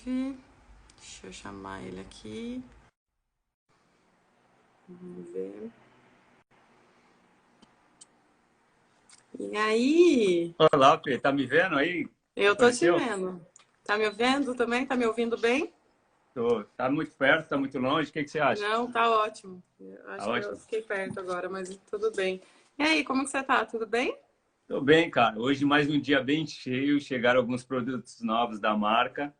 live. Deixa eu chamar ele aqui. Vamos ver. E aí? Olá, Fê, tá me vendo aí? Eu tô te Apareceu? vendo. Tá me ouvindo também? Tá me ouvindo bem? Tô. Tá muito perto, tá muito longe, o que que você acha? Não, tá ótimo. Eu Tá acho que eu ótimo? fiquei perto agora, mas tudo bem. E aí, como que você tá? Tudo bem? Tô bem, cara. Hoje mais um dia bem cheio, chegaram alguns produtos novos da marca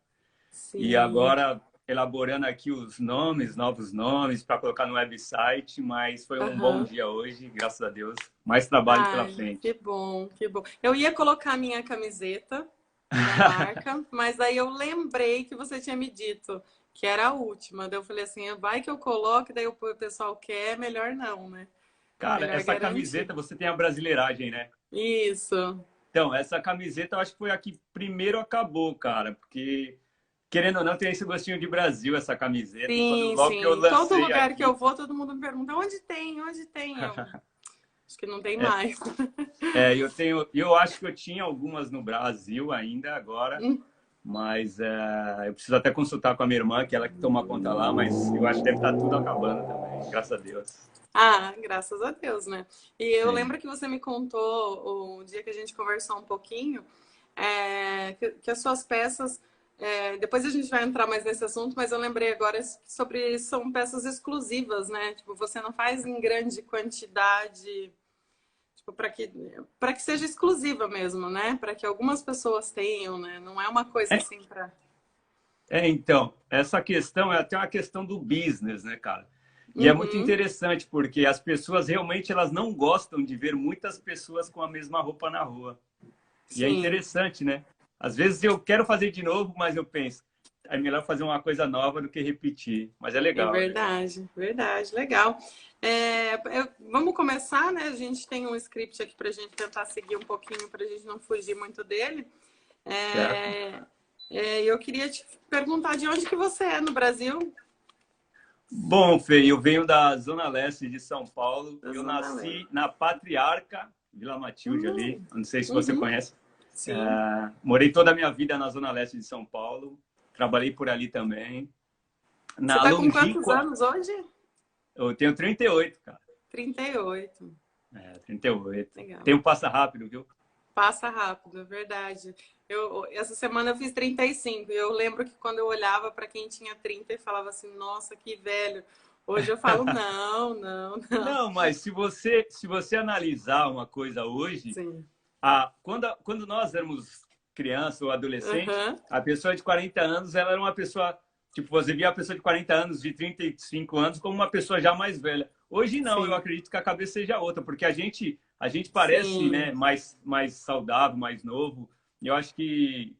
e Sim. agora elaborando aqui os nomes, novos nomes para colocar no website, mas foi um bom Aham. dia hoje, graças a Deus. Mais trabalho pela Ai, que frente. bom, que bom. Eu ia colocar a minha camiseta da marca, mas daí eu lembrei que você tinha me dito que era a última. Daí eu falei assim, vai que eu coloque, daí o pessoal quer, melhor não, né? Cara, Melhor essa garantir. camiseta, você tem a brasileiragem, né? Isso. Então, essa camiseta eu acho que foi a que primeiro acabou, cara, porque querendo ou não, tem esse gostinho de Brasil, essa camiseta. E quando Sim, logo que eu sim. Todo lancei lugar que eu aqui, vou, todo mundo me pergunta onde tem, onde tem. Eu acho que não tem é, mais. eu acho que eu tinha algumas no Brasil ainda agora, mas eu preciso até consultar com a minha irmã, que ela que toma conta lá, mas eu acho que deve estar tudo acabando também, graças a Deus. Ah, graças a Deus, né? E eu Sim. lembro que você me contou o dia que a gente conversou um pouquinho, que as suas peças. Depois a gente vai entrar mais nesse assunto, mas eu lembrei agora sobre são peças exclusivas, né? Tipo, você não faz em grande quantidade, tipo, para que seja exclusiva mesmo, né? Para que algumas pessoas tenham, né? Não é uma coisa É, assim para. então, essa questão é até uma questão do business, né, cara? E é muito Uhum, interessante porque as pessoas realmente elas não gostam de ver muitas pessoas com a mesma roupa na rua. E é sim. interessante, né? Às vezes eu quero fazer de novo, mas eu penso, é melhor fazer uma coisa nova do que repetir. Mas é É legal, é legal. verdade, verdade, legal. Vamos começar, né? A gente tem um script aqui para a gente tentar seguir um pouquinho, para a gente não fugir muito dele. Certo? É, eu queria te perguntar de onde que você é no Brasil? Bom, Fê, eu venho da Zona Leste de São Paulo. Da Eu Zona Leste. nasci na Patriarca, Vila Matilde ali. Hum, Não sei se você uhum, conhece. sim. Morei toda a minha vida na Zona Leste de São Paulo. Trabalhei por ali também. Você Na está com quantos Longínqua, anos hoje? eu tenho 38, cara. 38. 38. O Legal. tempo passa rápido, viu? Passa rápido, é verdade. Essa semana eu fiz 35 e eu lembro que quando eu olhava para quem tinha 30 e falava assim, nossa, que velho. Hoje eu falo, não, não, não. Não, mas se você analisar uma coisa hoje, Sim. quando nós éramos criança ou adolescente, Aham. a pessoa de 40 anos, ela era uma pessoa, tipo, você via a pessoa de 40 anos, de 35 anos, como uma pessoa já mais velha. Hoje não, eu Sim. acredito que a cabeça seja outra, porque a gente parece, né, Sim. mais saudável, mais novo. E eu acho que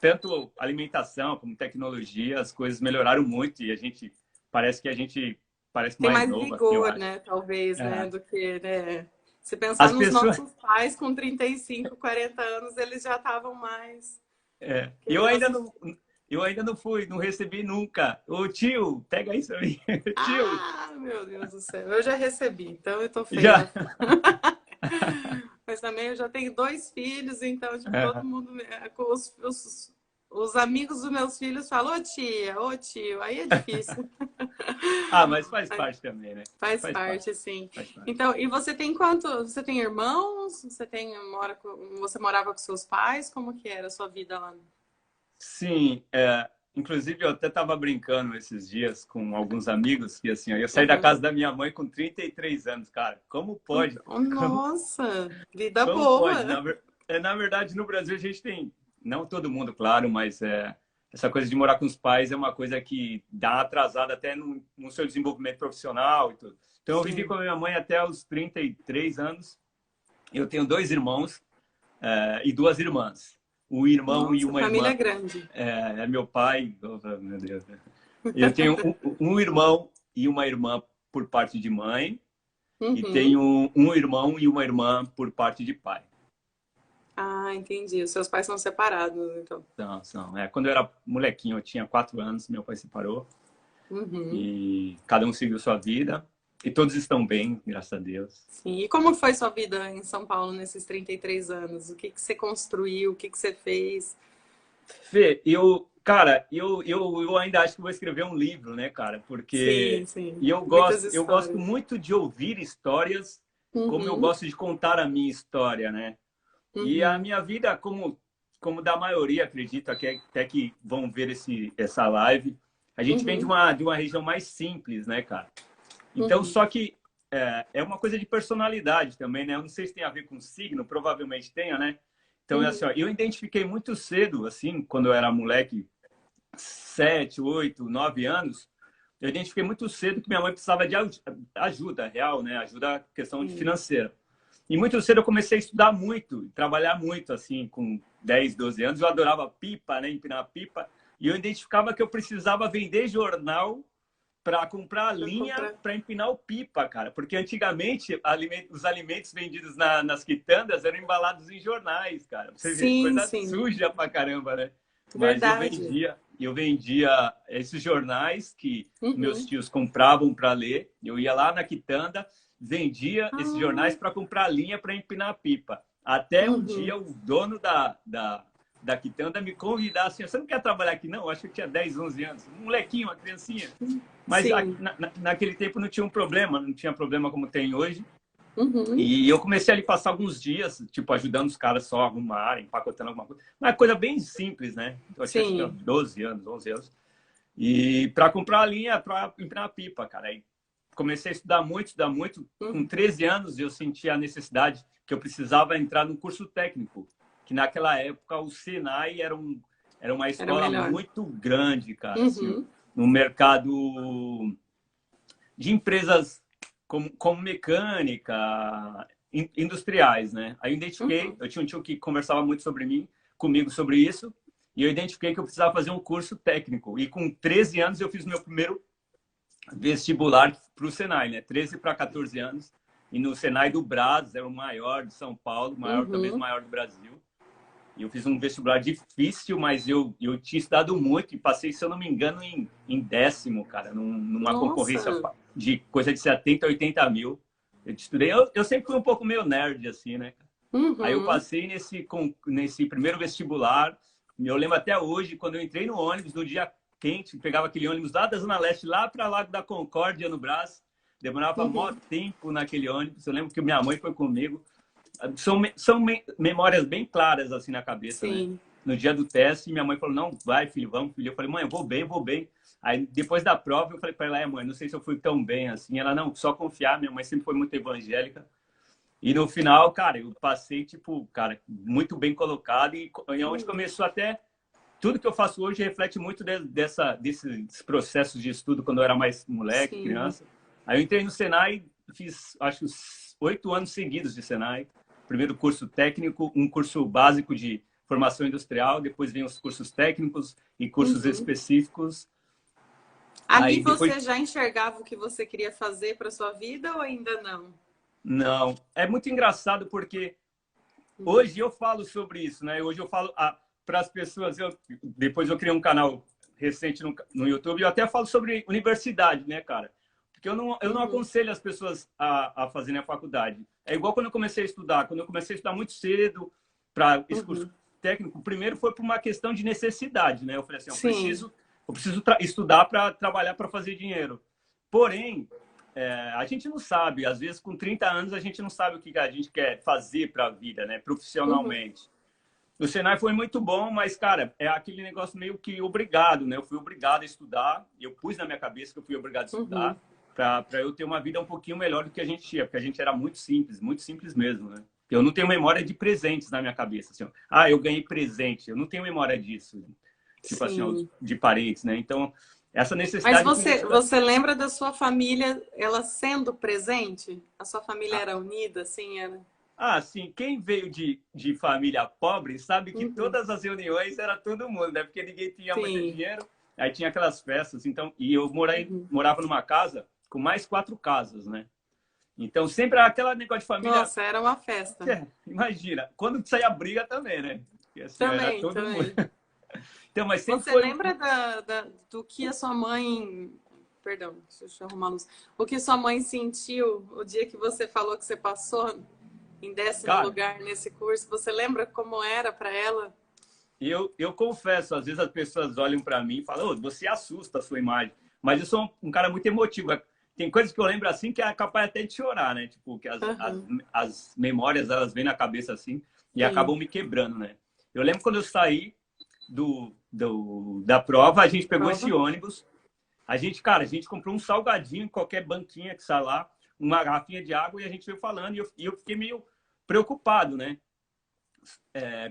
tanto alimentação como tecnologia, as coisas melhoraram muito e parece que a gente parece Tem mais mais novo, assim, eu vigor, acho. né? Talvez, né? É. Do que, né? Se pensar As nos pessoas, nossos pais com 35, 40 anos, eles já estavam mais. É, eu ainda Crianças. não, eu ainda não fui, não recebi nunca. Ô tio, pega isso aí. Tio, Ah, meu Deus do céu. Eu já recebi, então eu tô já. feia. Mas também eu já tenho dois filhos, então, tipo, todo mundo, os amigos dos meus filhos falam, ô tio, aí é difícil. Ah, mas faz parte também, né? Faz Faz parte, parte, sim. faz parte. Então, e você tem quanto? Você tem irmãos? Você morava com seus pais? Como que era a sua vida lá? Sim, inclusive eu até estava brincando esses dias com alguns amigos que assim, eu saí da Aham. casa da minha mãe com 33 anos, cara. Como pode? Oh, Como, nossa, vida como pode? boa. Na verdade, no Brasil a gente tem, não todo mundo, claro, mas essa coisa de morar com os pais é uma coisa que dá uma atrasada até no seu desenvolvimento profissional e tudo. Então, eu vivi com Sim. a minha mãe até os 33 anos. Eu tenho dois irmãos e duas irmãs. Um irmão e Nossa, uma família irmã grande. é meu pai. Oh, meu Deus. Eu tenho um irmão e uma irmã por parte de mãe e Uhum. tenho um irmão e uma irmã por parte de pai. Ah, entendi. Os seus pais são separados, então. Quando eu era molequinho, eu tinha 4 anos, meu pai separou Uhum. e cada um seguiu sua vida e todos estão bem, graças a Deus. Sim. E como foi sua vida em São Paulo nesses 33 anos? O que que você construiu? O que que você fez? Fê, Cara, eu ainda acho que vou escrever um livro, né, cara? Sim, Porque sim. eu Muitas gosto histórias. muito de ouvir histórias, como eu Uhum, gosto de contar a minha história, né? E a uhum, minha vida, como da maioria, acredito, até que vão ver essa live, a gente vem uhum, de uma região mais simples, né, cara? Então, uhum, só que é uma coisa de personalidade também, né? Eu não sei se tem a ver com signo, provavelmente tenha, né? Então, é assim, ó, uhum. eu identifiquei muito cedo, assim, quando eu era moleque, 7, 8, 9 anos, eu identifiquei muito cedo que minha mãe precisava de ajuda real, né? Ajuda questão de Sim. financeira. E muito cedo eu comecei a estudar muito, trabalhar muito, assim, com 10, 12 anos. Eu adorava pipa, né? Empinar pipa. E eu identificava que eu precisava vender jornal para comprar Pra linha comprar. para empinar o pipa, cara. Porque antigamente os alimentos vendidos nas quitandas eram embalados em jornais, cara. Pra você ver, Sim, coisa sim. suja pra caramba, né? Mas Verdade. eu vendia esses jornais que meus Uhum. tios compravam para ler. Eu ia lá na quitanda, vendia esses Ah, jornais para comprar linha para empinar a pipa. Até um uhum. dia o dono da quitanda me convidar assim, você não quer trabalhar aqui não? Eu acho que eu tinha 10, 11 anos. Um molequinho, uma criancinha. Mas Sim. naquele tempo não tinha um problema, não tinha problema como tem hoje. Uhum. E eu comecei ali a passar alguns dias, tipo, ajudando os caras só a arrumarem, empacotando alguma coisa. Uma coisa bem simples, né? Eu tinha acho que Sim. 12 anos, 11 anos. E para comprar a linha, para empinar a pipa, cara. Aí comecei a estudar muito, estudar muito. Com Uhum. 13 anos eu senti a necessidade que eu precisava entrar no curso técnico, que naquela época o Senai era uma Era escola melhor. muito grande, cara, assim, Uhum. no mercado de empresas como mecânica, industriais, né? Aí eu identifiquei, Uhum. eu tinha um tio que conversava muito comigo sobre isso, e eu identifiquei que eu precisava fazer um curso técnico. E com 13 anos eu fiz meu primeiro vestibular para o Senai, né? 13 para 14 anos. E no Senai do Brás, era o maior de São Paulo, maior, talvez o Uhum. maior do Brasil. E eu fiz um vestibular difícil, mas eu tinha estudado muito e passei, se eu não me engano, em décimo, cara, numa concorrência Nossa. de coisa de 70, 80 mil. Eu estudei, eu sempre fui um pouco meio nerd, assim, né? Aí eu Uhum. passei nesse primeiro vestibular. Eu lembro até hoje, quando eu entrei no ônibus, no dia quente, pegava aquele ônibus lá da Zona Leste, lá para Lago da Concórdia, no Brás. Demorava mó Uhum. tempo naquele ônibus. Eu lembro que minha mãe foi comigo. São memórias bem claras assim na cabeça, né? Sim. No dia do teste, minha mãe falou: Não, vai, filho, vamos, filho. Eu falei: Mãe, eu vou bem, vou bem. Aí depois da prova, eu falei para ela: Mãe, não sei se eu fui tão bem assim. Ela: Não, só confiar. Minha mãe sempre foi muito evangélica. E no final, cara, eu passei, tipo, cara, muito bem colocado. E onde Uhum. começou até. Tudo que eu faço hoje reflete muito desses processos de estudo quando eu era mais moleque, Sim. criança. Aí eu entrei no Senai, fiz acho que 8 anos seguidos de Senai. Primeiro curso técnico, um curso básico de formação industrial, depois vem os cursos técnicos e cursos Uhum. específicos. Ali Aí depois, você já enxergava o que você queria fazer para sua vida ou ainda não? não. É muito engraçado porque Uhum. hoje eu falo sobre isso, né? Hoje eu falo para as pessoas. Depois eu criei um canal recente no YouTube e eu até falo sobre universidade, né, cara? Porque eu não Uhum. aconselho as pessoas a fazerem a faculdade. É igual quando eu comecei a estudar. Quando eu comecei a estudar muito cedo para esse curso Uhum. técnico, primeiro foi por uma questão de necessidade, né? Eu falei assim, Sim. eu preciso estudar para trabalhar para fazer dinheiro. Porém, a gente não sabe, às vezes com 30 anos a gente não sabe o que a gente quer fazer para a vida, né, Uhum. profissionalmente. O Senai foi muito bom, mas, cara, é aquele negócio meio que obrigado, né? Eu fui obrigado a estudar, eu pus na minha cabeça que eu fui obrigado a Uhum. estudar para eu ter uma vida um pouquinho melhor do que a gente tinha, porque a gente era muito simples mesmo, né? Eu não tenho memória de presentes na minha cabeça, assim, ó. Ah, eu ganhei presente, eu não tenho memória disso, tipo assim, ó, Sim. de parentes, né? Então, essa Mas necessidade que me você lembra da sua família, ela sendo presente? A sua família ah, era unida, assim, era? sim, quem veio de família pobre sabe que Uhum. todas as reuniões era todo mundo, né? Porque ninguém tinha muito Sim. dinheiro, aí tinha aquelas festas, então, e eu Uhum. morava numa casa com mais 4 casas, né? Então sempre era aquela negócio de família, Nossa, era uma festa. imagina, quando saía briga também, né? Porque assim, era Também, todo mundo. também. Então, mas sempre Você foi lembra do que a sua mãe. Perdão, deixa eu arrumar a luz. O que sua mãe sentiu o dia que você falou que você passou em décimo cara, lugar nesse curso? Você lembra como era para ela? eu confesso, às vezes as pessoas olham para mim e falam, "Ô, você assusta a sua imagem." Mas eu sou um cara muito emotivo. Tem coisas que eu lembro assim que é capaz até de chorar, né? Tipo, que Aham, as memórias, elas vêm na cabeça assim e sim. acabam me quebrando, né? Eu lembro quando eu saí da prova, a gente pegou esse Prova. ônibus, cara, a gente comprou um salgadinho em qualquer banquinha que sai lá, uma garrafinha de água e a gente veio falando e eu fiquei meio preocupado, né?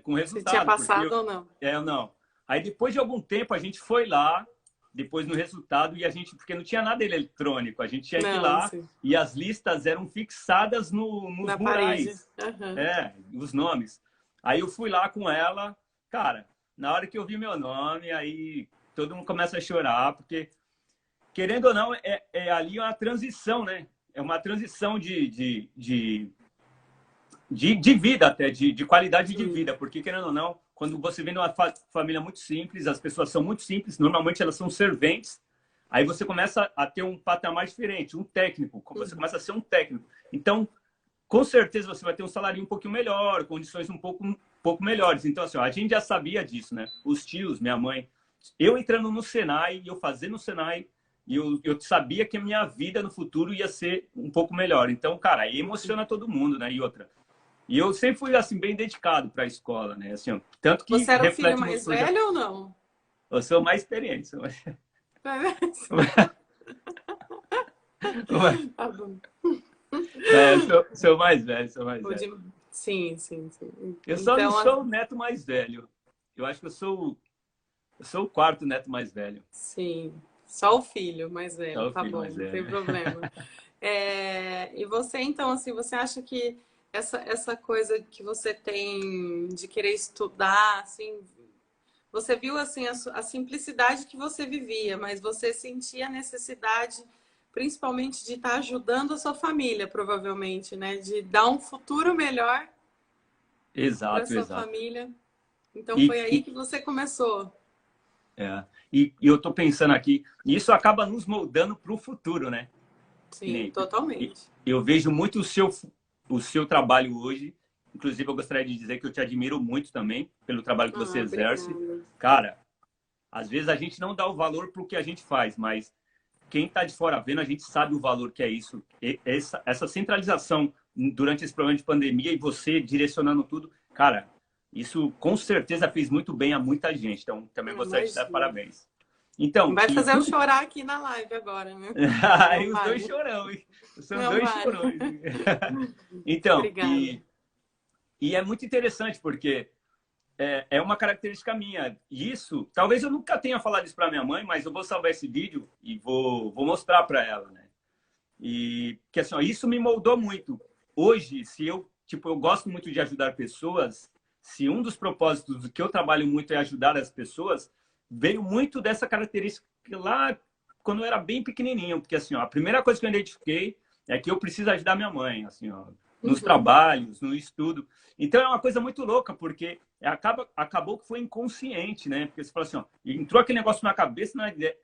Com o Se tinha resultado, porque passado ou não. eu não. Aí depois de algum tempo a gente foi lá, depois no resultado, e a gente, porque não tinha nada eletrônico, a gente tinha que ir Não, lá sim. e as listas eram fixadas nos Na parede. murais, Aham. os nomes. Aí eu fui lá com ela, cara, na hora que eu vi meu nome, aí todo mundo começa a chorar, porque, querendo ou não, ali uma transição, né? É uma transição de vida até, de qualidade de Sim. vida, porque querendo ou não, quando você vem de uma família muito simples, as pessoas são muito simples, normalmente elas são serventes, aí você começa a ter um patamar diferente, um técnico, você Uhum. começa a ser um técnico. Então, com certeza você vai ter um salário um pouquinho melhor, condições um pouco melhores. Então, assim, ó, a gente já sabia disso, né? Os tios, minha mãe, eu entrando no Senai, eu fazendo o Senai, e eu sabia que a minha vida no futuro ia ser um pouco melhor. Então, cara, aí emociona todo mundo, né? E outra, e eu sempre fui assim bem dedicado para a escola, né? Assim, tanto que Você era o filho reflete nos mais projetos. velho ou não? Eu sou mais experiente, Tá bom. sou mais velho, sou mais O velho. de- Sim, sim, sim. Eu só não Então, sou o neto mais velho. Eu acho que eu sou o quarto neto mais velho. sim. Só o filho mais velho, Só o tá filho bom, mais não tem velho. problema. E você, então, assim, você acha que essa coisa que você tem de querer estudar, assim, você viu, assim, a simplicidade que você vivia, mas você sentia a necessidade, principalmente, de estar ajudando a sua família, provavelmente, né? De dar um futuro melhor para Exato, sua exato. família. Então, E, foi aí e, que você começou. e eu estou pensando aqui, e isso acaba nos moldando para o futuro, né? Que Sim, nem totalmente. eu vejo muito o seu trabalho hoje. Inclusive, eu gostaria de dizer que eu te admiro muito também pelo trabalho que você Ah, exerce. obrigada. Cara, às vezes a gente não dá o valor para o que a gente faz, mas quem está de fora vendo, a gente sabe o valor que é isso. Essa centralização durante esse problema de pandemia e você direcionando tudo, cara, isso com certeza fez muito bem a muita gente. Então, também Ah, gostaria de te dar imagina. parabéns. Então, Vai e fazer eu tudo. chorar aqui na live agora, né? Não, não Aí os dois vale. chorão, hein? São Não dois vale. chorões. Então, Obrigada. e é muito interessante porque é uma característica minha. Isso, talvez eu nunca tenha falado isso para minha mãe, mas eu vou salvar esse vídeo e vou mostrar para ela, né? E que assim, ó, isso me moldou muito. Hoje, se eu, tipo, eu gosto muito de ajudar pessoas, se um dos propósitos do que eu trabalho muito é ajudar as pessoas, veio muito dessa característica lá quando eu era bem pequenininho, porque assim, ó, a primeira coisa que eu identifiquei é que eu preciso ajudar minha mãe, assim, ó, nos Uhum. trabalhos, no estudo. Então é uma coisa muito louca, porque acabou que foi inconsciente, né? Porque você fala assim, ó, entrou aquele negócio na cabeça,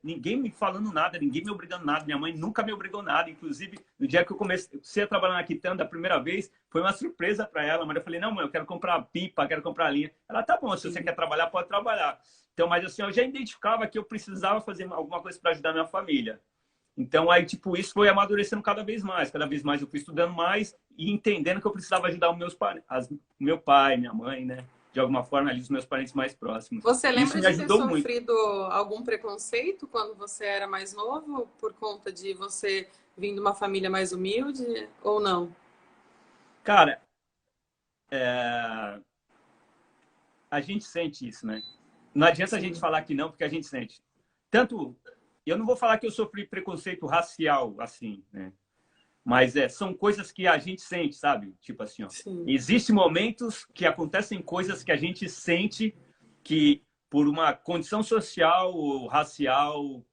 ninguém me falando nada, ninguém me obrigando nada, minha mãe nunca me obrigou nada. Inclusive, no dia que eu comecei a trabalhar na Quitanda a primeira vez, foi uma surpresa para ela, mas eu falei, não, mãe, eu quero comprar pipa, quero comprar linha. Ela, tá bom, se você Sim. quer trabalhar, pode trabalhar. Então, mas assim, eu já identificava que eu precisava fazer alguma coisa para ajudar minha família. Então, aí, tipo, isso foi amadurecendo cada vez mais. Cada vez mais eu fui estudando mais e entendendo que eu precisava ajudar os meus meu pai, minha mãe, né? De alguma forma, ali, os meus parentes mais próximos. Você Isso lembra me de ter ajudou muito. sofrido algum preconceito quando você era mais novo, por conta de você vir de uma família mais humilde ou não? Cara, é, a gente sente isso, né? Não adianta a gente Sim. falar que não, porque a gente sente. Tanto, eu não vou falar que eu sofri preconceito racial, assim, né? Mas são coisas que a gente sente, sabe? Tipo assim, ó. Sim. Existem momentos que acontecem coisas que a gente sente que, por uma condição social ou racial,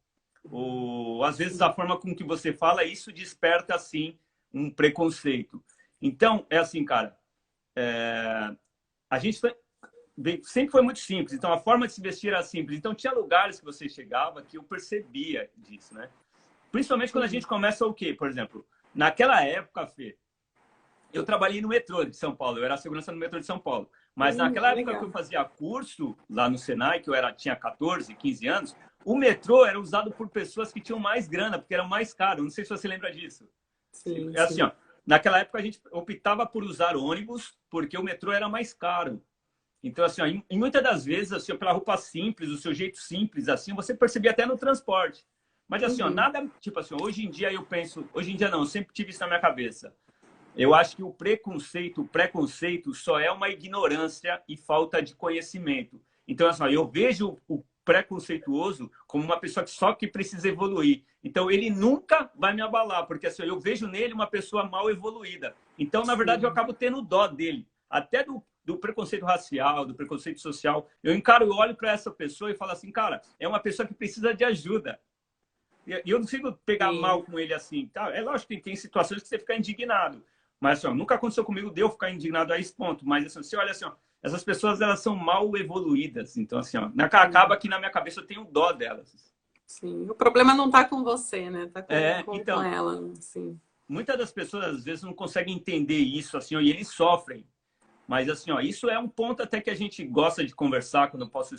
ou às vezes a Sim. forma com que você fala, isso desperta, assim, um preconceito. Então, é assim, cara, a gente sempre foi muito simples. Então, a forma de se vestir era simples. Então, tinha lugares que você chegava que eu percebia disso, né? Principalmente quando a Uhum. gente começa o quê? Por exemplo, naquela época, Fê, eu trabalhei no metrô de São Paulo, eu era segurança no metrô de São Paulo. Mas naquela época que Legal. eu fazia curso lá no Senai, que tinha 14, 15 anos, o metrô era usado por pessoas que tinham mais grana, porque era mais caro. Não sei se você lembra disso. Sim, É assim, sim. ó, naquela época a gente optava por usar ônibus, porque o metrô era mais caro. Então, assim, ó, em muitas das vezes, assim, ó, pela roupa simples, o seu jeito simples, assim, você percebia até no transporte. Mas, assim, ó, Uhum. nada, tipo assim, hoje em dia eu penso, hoje em dia não, eu sempre tive isso na minha cabeça. Eu acho que o preconceito só é uma ignorância e falta de conhecimento. Então, assim, ó, eu vejo o preconceituoso como uma pessoa que só que precisa evoluir. Então, ele nunca vai me abalar, porque assim, eu vejo nele uma pessoa mal evoluída. Então, na verdade, eu Sim. acabo tendo dó dele. Até do preconceito racial, do preconceito social. Eu encaro, eu olho para essa pessoa e falo assim, cara, é uma pessoa que precisa de ajuda. E eu não consigo pegar mal Sim. com ele assim. Tá? É lógico que tem situações que você fica indignado. Mas assim, ó, nunca aconteceu comigo de eu ficar indignado a esse ponto. Mas assim, você olha assim, ó, essas pessoas elas são mal evoluídas. Então, assim, ó, acaba Sim. que na minha cabeça eu tenho dó delas. Sim. O problema não está com você, né? Está com Então, ela. Sim. muitas das pessoas às vezes não conseguem entender isso, assim, ó, e eles sofrem. Mas assim, ó, isso é um ponto até que a gente gosta de conversar quando eu posso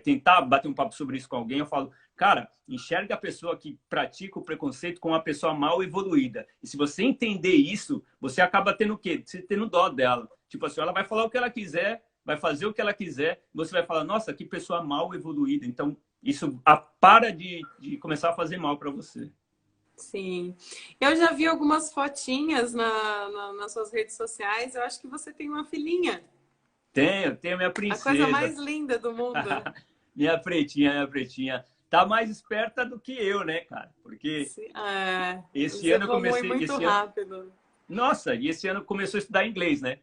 tentar bater um papo sobre isso com alguém, eu falo, cara, enxerga a pessoa que pratica o preconceito como uma pessoa mal evoluída. E se você entender isso, você acaba tendo o quê? Você tendo dó dela. Tipo assim, ela vai falar o que ela quiser, vai fazer o que ela quiser, você vai falar, nossa, que pessoa mal evoluída. Então, isso para de começar a fazer mal para você. Sim. Eu já vi algumas fotinhas nas suas redes sociais. Eu acho que você tem uma filhinha. Tenho minha A coisa princesa. mais linda do mundo. Minha pretinha, minha pretinha. Tá mais esperta do que eu, né, cara? Porque Sim. É, esse eles ano eu evoluem comecei, muito rápido. nossa, e esse ano começou a estudar inglês, né?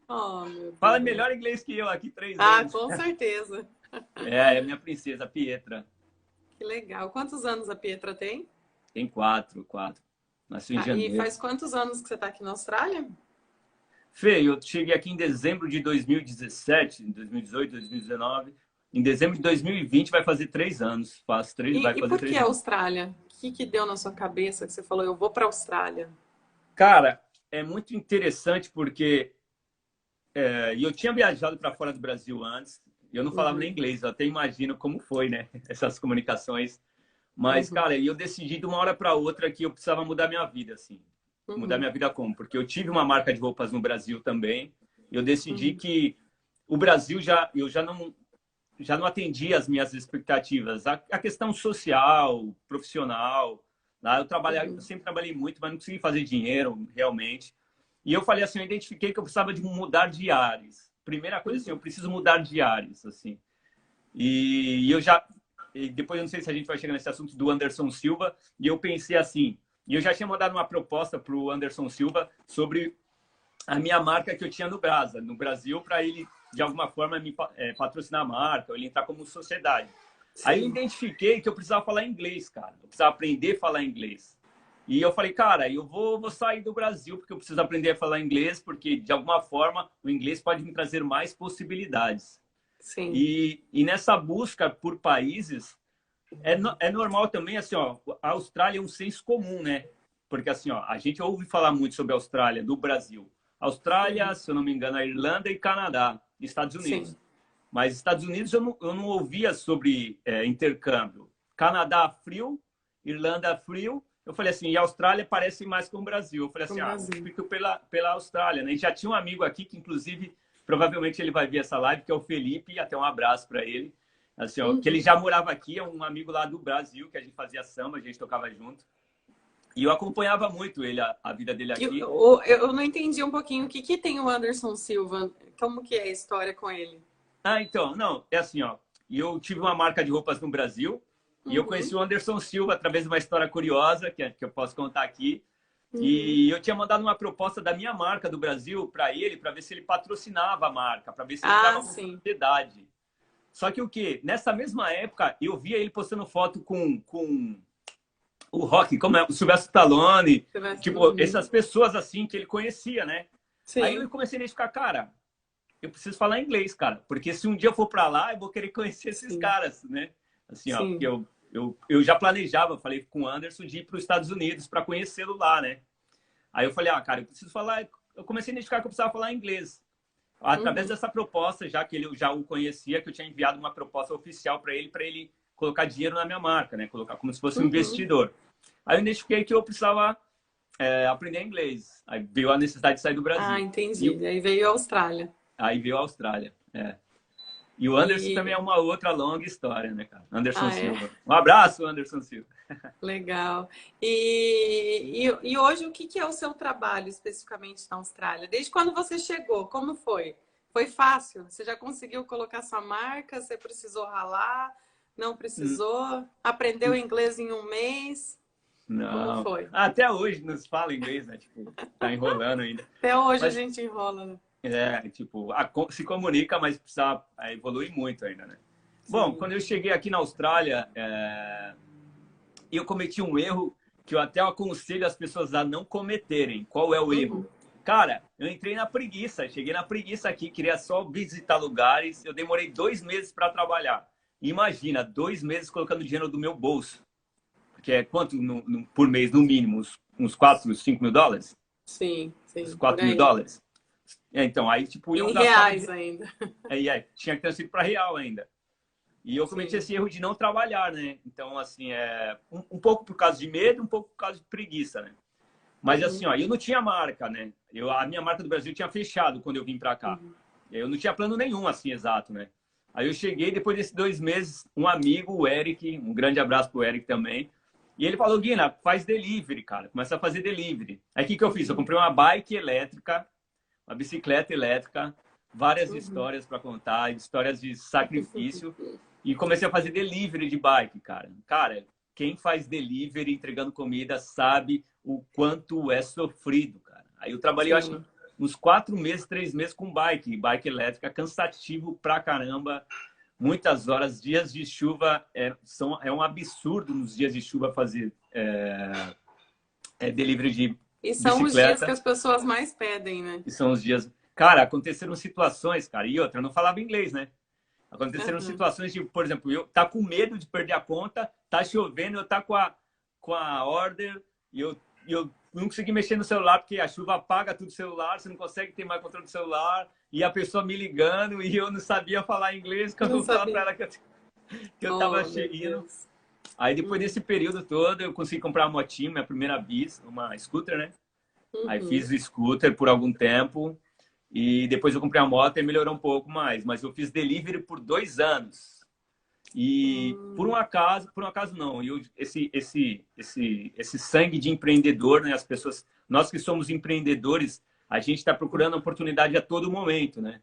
Oh, meu Fala Deus. melhor inglês que eu aqui, 3 Ah, anos. com certeza. É minha princesa, Pietra. Que legal. Quantos anos a Pietra tem? Tem quatro. Nasceu em Ah, e janeiro. faz quantos anos que você está aqui na Austrália? Fê, eu cheguei aqui em dezembro de 2017, em 2018, 2019. Em dezembro de 2020 vai fazer 3 anos. Vai E fazer por que três a anos. Austrália? O que deu na sua cabeça que você falou, eu vou para a Austrália? Cara, é muito interessante porque eu tinha viajado para fora do Brasil antes. Eu não falava nem Uhum, inglês, eu até imagino como foi, né? Essas comunicações. Mas, uhum, cara, eu decidi de uma hora para outra que eu precisava mudar minha vida, assim. Mudar uhum, minha vida como? Porque eu tive uma marca de roupas no Brasil também. Eu decidi uhum, que o Brasil eu já não atendia as minhas expectativas. A questão social, profissional. Lá eu uhum, sempre trabalhei muito, mas não consegui fazer dinheiro realmente. E eu falei assim, eu identifiquei que eu precisava de mudar de ares. Primeira coisa assim, eu uhum. preciso mudar de ares, assim. E eu já e depois eu não sei se a gente vai chegar nesse assunto do Anderson Silva, e eu pensei assim, e eu já tinha mandado uma proposta para o Anderson Silva sobre a minha marca que eu tinha no Brasil, para ele, de alguma forma, patrocinar a marca, ou ele entrar como sociedade. Aí eu Sim. identifiquei que eu precisava falar inglês, cara. Eu precisava aprender a falar inglês. E eu falei, cara, eu vou sair do Brasil porque eu preciso aprender a falar inglês, porque de alguma forma o inglês pode me trazer mais possibilidades. Sim. E nessa busca por países, é normal também, assim, ó, a Austrália é um senso comum, né? Porque, assim, ó, a gente ouve falar muito sobre a Austrália, do Brasil. Austrália, Uhum, se eu não me engano, a Irlanda e Canadá, Estados sim. Unidos. Mas Estados Unidos eu não ouvia sobre intercâmbio. Canadá, frio. Irlanda, frio. Eu falei assim, e a Austrália parece mais com o Brasil. Eu falei Para assim, o ah, Brasil. fico pela Austrália, né? E já tinha um amigo aqui que, inclusive, provavelmente ele vai ver essa live, que é o Felipe, e até um abraço para ele. Assim, ó, que ele Uhum. já morava aqui, é um amigo lá do Brasil, que a gente fazia samba, a gente tocava junto. E eu acompanhava muito ele, a vida dele aqui. Eu não entendi um pouquinho o que tem o Anderson Silva. Como que é a história com ele? Ah, então, não, é assim, ó. Eu tive uma marca de roupas no Brasil e eu conheci Uhum, o Anderson Silva através de uma história curiosa que eu posso contar aqui. uhum. E eu tinha mandado uma proposta da minha marca do Brasil para ele, para ver se ele patrocinava a marca, para ver se ele Ah, entrava como sim. sociedade. Só que o quê? Nessa mesma época, eu via ele postando foto com o Rock, como é, o Sylvester Stallone, tipo, Uhum. essas pessoas assim que ele conhecia, né? Aí eu Sim, comecei a identificar, cara, eu preciso falar inglês, cara, porque se um dia eu for para lá, eu vou querer conhecer esses sim, caras, né? Assim, ó, porque sim. eu já planejava, falei com o Anderson de ir para os Estados Unidos para conhecê-lo lá, né? Aí eu falei, ah, cara, eu preciso falar. Eu comecei a identificar que eu precisava falar inglês. através dessa proposta, já que ele já o conhecia, que eu tinha enviado uma proposta oficial para ele colocar dinheiro na minha marca, né? Colocar como se fosse um investidor. Aí eu identifiquei que eu precisava aprender inglês. Aí veio a necessidade de sair do Brasil. Ah, entendi. Aí veio a Austrália. Aí veio a Austrália, E o Anderson também é uma outra longa história, né, cara? Anderson Silva. Um abraço, Anderson Silva. Legal. E hoje, o que é o seu trabalho especificamente na Austrália? Desde quando você chegou, como foi? Foi fácil? Você já conseguiu colocar sua marca? Você precisou ralar? Não precisou? Aprendeu inglês em um mês? Não. Como foi? Até hoje não se fala inglês, né? Tipo, tá enrolando ainda. Até hoje a gente enrola, né? Tipo, se comunica, mas precisa evoluir muito ainda, né? Sim. Bom, quando eu cheguei aqui na Austrália, eu cometi um erro que eu até aconselho as pessoas a não cometerem. Qual é o erro? Cara, eu entrei na preguiça, cheguei na preguiça aqui, queria só visitar lugares, eu demorei 2 meses para trabalhar. Imagina, 2 meses colocando dinheiro do meu bolso. Que é quanto por mês, no mínimo? Uns 4, 5 mil dólares? Sim, sim. Uns 4 mil dólares? Então, aí, tipo... Em reais ainda. Tinha que ter sido para real ainda. E eu cometi esse erro de não trabalhar, né? Então, assim, um pouco por causa de medo, um pouco por causa de preguiça, né? Mas, assim, ó, eu não tinha marca, né? A minha marca do Brasil tinha fechado quando eu vim para cá. Eu não tinha plano nenhum, assim, exato, né? Aí eu cheguei, depois desses 2 meses, um amigo, o Eric, um grande abraço pro Eric também, e ele falou, Guina, faz delivery, cara. Começa a fazer delivery. Aí o que eu fiz? Eu comprei uma bike elétrica, uma bicicleta elétrica, várias histórias para contar, histórias de sacrifício. E comecei a fazer delivery de bike, cara. Cara, quem faz delivery entregando comida sabe o quanto é sofrido, cara. Aí eu trabalhei, eu acho, uns 4 meses, 3 meses com bike elétrica, cansativo pra caramba. Muitas horas, dias de chuva, é um absurdo nos dias de chuva fazer delivery de bicicleta. E são os dias que as pessoas mais pedem, né? E são os dias... Cara, aconteceram situações, cara, e outra, eu não falava inglês, né? Aconteceram situações de, por exemplo, eu tá com medo de perder a conta, tá chovendo, eu tá com a order, e eu não consegui mexer no celular, porque a chuva apaga tudo o celular, você não consegue ter mais controle do celular, e a pessoa me ligando, e eu não sabia falar inglês, quando eu falava para ela que eu tava chegando. Aí depois desse período todo, eu consegui comprar uma motinha, minha primeira bis, uma scooter, né? Aí fiz o scooter por algum tempo, e depois eu comprei a moto e melhorou um pouco mais, mas eu fiz delivery por 2 anos. E por um acaso não, esse sangue de empreendedor, né? As pessoas, nós que somos empreendedores, a gente está procurando oportunidade a todo momento, né?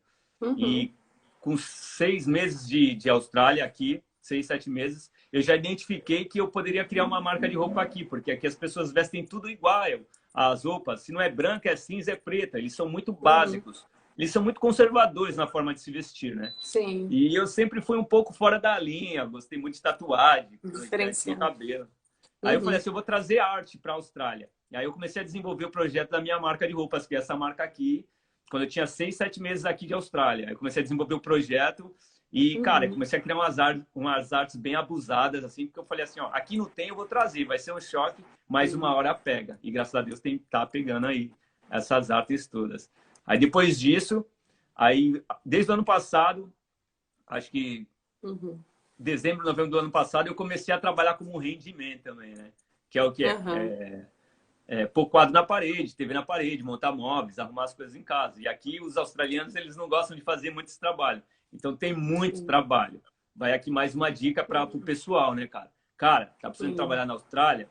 E com 6 meses de Austrália aqui, 6, 7 meses, eu já identifiquei que eu poderia criar uma marca de roupa aqui, porque aqui as pessoas vestem tudo igual. As roupas, se não é branca, é cinza, é preta. Eles são muito básicos. Eles são muito conservadores na forma de se vestir, né? Sim. E eu sempre fui um pouco fora da linha. Gostei muito de tatuagem, no cabelo. Aí eu falei assim, eu vou trazer arte para a Austrália. E aí eu comecei a desenvolver o projeto da minha marca de roupas, que é essa marca aqui, quando eu tinha 6, 7 meses aqui de Austrália. Aí eu comecei a desenvolver o projeto e, cara, eu comecei a criar umas artes bem abusadas, assim, porque eu falei assim, ó, aqui não tem, eu vou trazer. Vai ser um choque, mas uma hora pega. E graças a Deus tá pegando aí essas artes todas. Aí depois disso, desde o ano passado, acho que dezembro, novembro do ano passado, eu comecei a trabalhar como handyman também, né? Que é o que pôr quadro na parede, TV na parede, montar móveis, arrumar as coisas em casa. E aqui os australianos, eles não gostam de fazer muito esse trabalho. Então tem muito trabalho. Vai aqui mais uma dica para o pessoal, né, cara? Cara, tá precisando trabalhar na Austrália?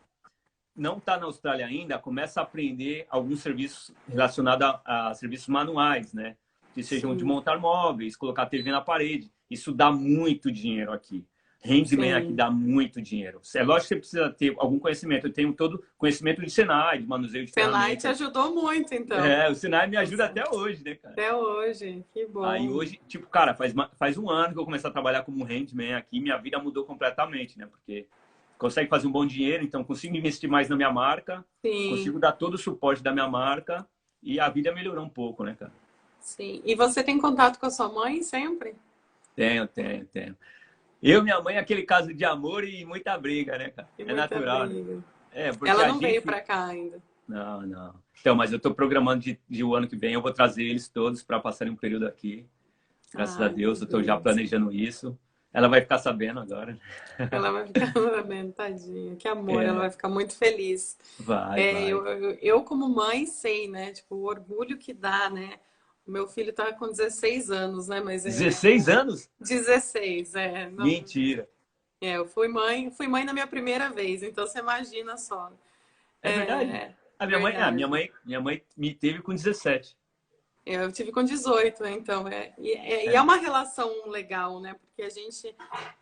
Não está na Austrália ainda, começa a aprender alguns serviços relacionados a serviços manuais, né? Que sejam de montar móveis, colocar TV na parede. Isso dá muito dinheiro aqui. Handyman aqui dá muito dinheiro. É lógico que você precisa ter algum conhecimento. Eu tenho todo conhecimento de Senai, de manuseio de ferramentas. Senai te ajudou muito, então. O Senai me ajuda até hoje, né, cara? Até hoje, que bom. Aí hoje, tipo, cara, faz um ano que eu comecei a trabalhar como handyman aqui. Minha vida mudou completamente, né? Porque consegue fazer um bom dinheiro, então consigo investir mais na minha marca, consigo dar todo o suporte da minha marca e a vida melhorou um pouco, né, cara? Sim. E você tem contato com a sua mãe sempre? Tenho. Eu e minha mãe, aquele caso de amor e muita briga, né, cara? É natural. Né? Ela não veio pra cá ainda. Não, não. Então, mas eu estou programando de o ano que vem, eu vou trazer eles todos para passarem um período aqui. Graças a Ai, Deus, meu eu estou já Deus. planejando isso. Ela vai ficar sabendo agora. Ela vai ficar sabendo, tadinha. Que amor, ela vai É, ficar muito feliz. vai, É, vai. como mãe, sei, né? Tipo, o orgulho que dá, né? O meu filho tá com 16 anos, né? Mas 16 anos? 16, é. Não, Mentira. eu fui mãe na minha primeira vez, então você imagina só. É verdade? É, A minha mãe, verdade. minha mãe me teve com 17. Eu tive com 18, né? Então, e é É. uma relação legal, né? Porque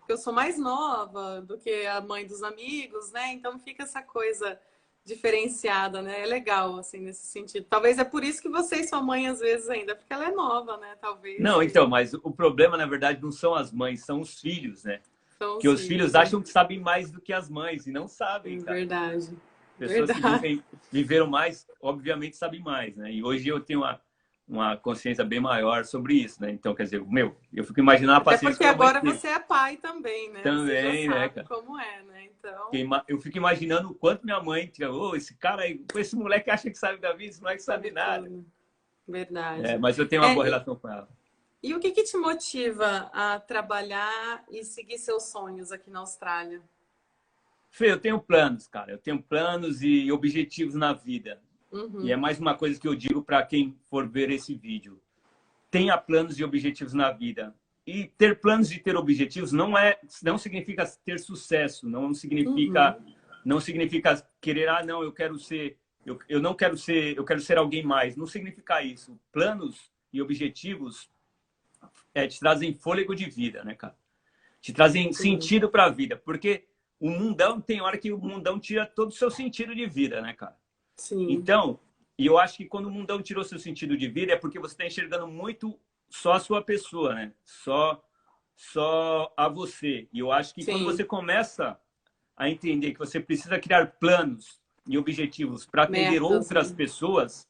eu sou mais nova do que a mãe dos amigos, né? Então fica essa coisa diferenciada, né? É legal, assim, nesse sentido. Talvez é por isso que você e sua mãe, às vezes, ainda, porque ela é nova, né? Talvez Não, então, mas o problema, na verdade, não são as mães, são os filhos, né? são Que os os filhos filhos, né? acham que sabem mais do que as mães e não sabem, cara. Verdade. Pessoas que Verdade. viveram mais, obviamente, sabem mais, né? E hoje eu tenho uma consciência bem maior sobre isso, né? Então, quer dizer, meu, eu fico imaginando a Até paciência porque que minha mãe agora teve. você é pai também, né? Você já Também, né, sabe cara? como é, né? Então, Eu fico imaginando o quanto minha mãe tinha, oh, esse cara aí, esse moleque acha que sabe da vida, esse moleque sabe sabe nada. tudo. É, Verdade. mas eu tenho uma É, boa relação com ela. e o que que te motiva a trabalhar e seguir seus sonhos aqui na Austrália? Fê, eu tenho planos, cara. Eu tenho planos e objetivos na vida. E é Uhum, mais uma coisa que eu digo para quem for ver esse vídeo. Tenha planos e objetivos na vida. E ter planos e ter objetivos não significa ter sucesso, uhum, não significa querer, ah, não, eu quero ser, eu não quero ser, eu quero ser alguém mais. Não significa isso. Planos e objetivos te trazem fôlego de vida, né, cara? Te trazem sim, sentido para a vida, porque o mundão tem hora que o mundão tira todo o seu sentido de vida, né, cara? sim, Então, e eu acho que quando o mundão tirou seu sentido de vida é porque você está enxergando muito só a sua pessoa, né? Só a você. E eu acho que quando você sim, começa a entender que você precisa criar planos e objetivos para atender metas, outras né? pessoas,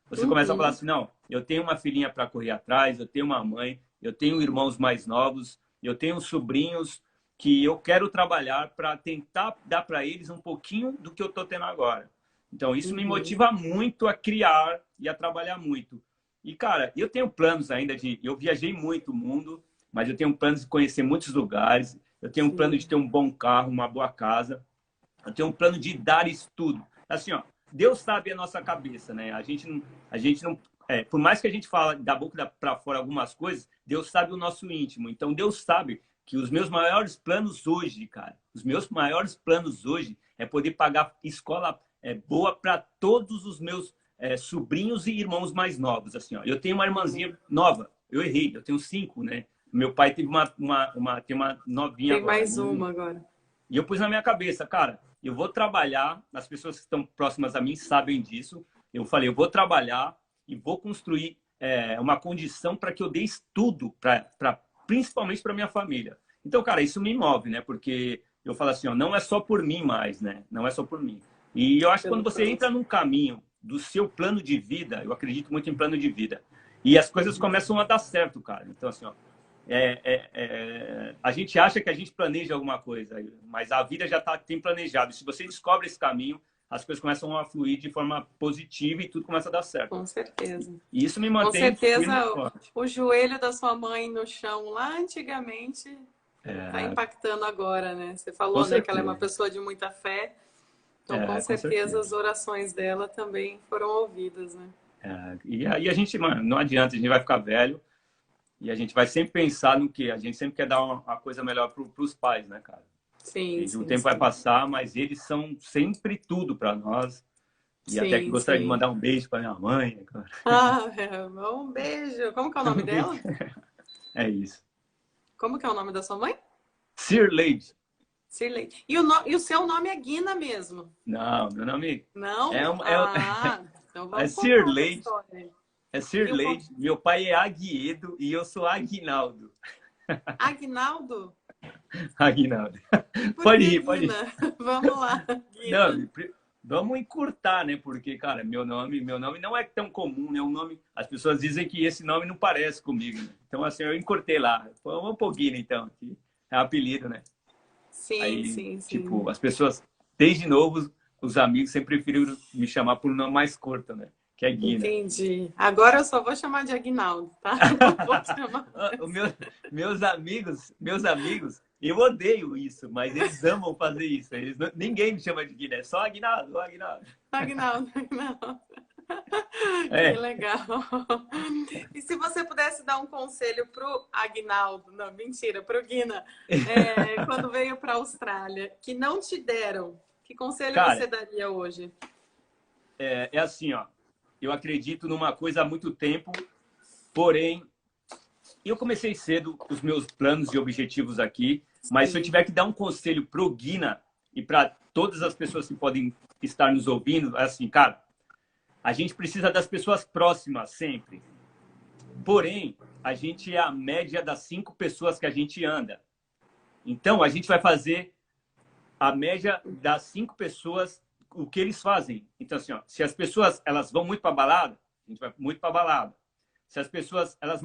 você começa a falar Uhum, assim, não, eu tenho uma filhinha para correr atrás, eu tenho uma mãe, eu tenho irmãos mais novos, eu tenho sobrinhos que eu quero trabalhar para tentar dar para eles um pouquinho do que eu estou tendo agora. Então, isso me uhum, motiva muito a criar e a trabalhar muito. E, cara, eu tenho planos ainda de... Eu viajei muito o mundo, mas eu tenho planos de conhecer muitos lugares, eu tenho um plano de sim, ter um bom carro, uma boa casa, eu tenho um plano de dar estudo. Assim, ó, Deus sabe a nossa cabeça, né? A gente não por mais que a gente fala da boca para fora algumas coisas, Deus sabe o nosso íntimo. Então, Deus sabe que os meus maiores planos hoje, cara, os meus maiores planos hoje é poder pagar escola boa para todos os meus sobrinhos e irmãos mais novos. Assim, ó. Eu tenho uma uhum. irmãzinha nova, eu errei, eu tenho 5, né? Meu pai teve tem uma novinha Tem agora. mais uma agora. E eu pus na minha cabeça, cara, eu vou trabalhar, as pessoas que estão próximas a mim sabem disso. Eu falei, eu vou trabalhar e vou construir uma condição para que eu dê estudo, principalmente para minha família. Então, cara, isso me move, né? Porque eu falo assim, ó, não é só por mim mais, né? Não é só por mim. E eu acho que quando Pelo você entra próximo. num caminho do seu plano de vida, eu acredito muito em plano de vida, e as coisas Uhum. começam a dar certo, cara. Então, assim, ó, a gente acha que a gente planeja alguma coisa, mas a vida já tem planejado. Se você descobre esse caminho, as coisas começam a fluir de forma positiva e tudo começa a dar certo. Com certeza. E isso me Com mantém firme e certeza, forte. o joelho da sua mãe no chão lá antigamente está É, impactando agora, né? Você com falou, né, que ela é uma certeza. pessoa de muita fé, então com Com certeza certeza. as orações dela também foram ouvidas, né? E aí a gente, mano, não adianta, a gente vai ficar velho e a gente vai sempre pensar no que a gente sempre quer dar uma coisa melhor para os pais, né, cara? Sim, O sim, tempo vai sim. passar, mas eles são sempre tudo para nós. E até que Sim, gostaria de sim. mandar um beijo para minha mãe, né, cara? Ah, um beijo. Como que é o nome Um beijo. dela? É isso. Como que é o nome da sua mãe? Sir Lady. Cirlei. E o seu nome é Guina mesmo? Não, meu nome Não? é, um, é, Ah, então é vamos Sir contar uma Lady. história. É E Sir o Lady. Meu pai é Aguiedo e eu sou Aguinaldo. Agnaldo? Aguinaldo. E por Pode que ir, pode ir. Guina? Vamos lá, Guina. Não, vamos encurtar, né? Porque, cara, meu nome não é tão comum, né? Um nome, as pessoas dizem que esse nome não parece comigo, né? Então, assim, eu encurtei lá. Vamos pôr Guina, então, que é apelido, né? Sim, Aí, sim, tipo, sim. as pessoas, desde novo, os amigos sempre preferiram me chamar por um nome mais curto, né? Que é Guina. Entendi. Agora eu só vou chamar de Aguinaldo, tá? Não vou chamar. Meus amigos, eu odeio isso, mas eles amam fazer isso. Ninguém me chama de Guina, é só Aguinaldo, Aguinaldo. Aguinaldo, Aguinaldo. Que É. legal. E se você pudesse dar um conselho pro Aguinaldo, não, mentira, pro Guina, quando veio para a Austrália, que não te deram, que conselho Cara, você daria hoje? é assim, ó. Eu acredito numa coisa há muito tempo, porém, eu comecei cedo os meus planos e objetivos aqui, mas se eu tiver que dar um conselho pro Guina e para todas as pessoas que podem estar nos ouvindo, é assim, cara, a gente precisa das pessoas próximas sempre. Porém, a gente é a média das 5 pessoas que a gente anda. Então, a gente vai fazer a média das 5 pessoas, o que eles fazem. Então, assim, ó, se as pessoas elas vão muito para balada, a gente vai muito para balada. Se as pessoas elas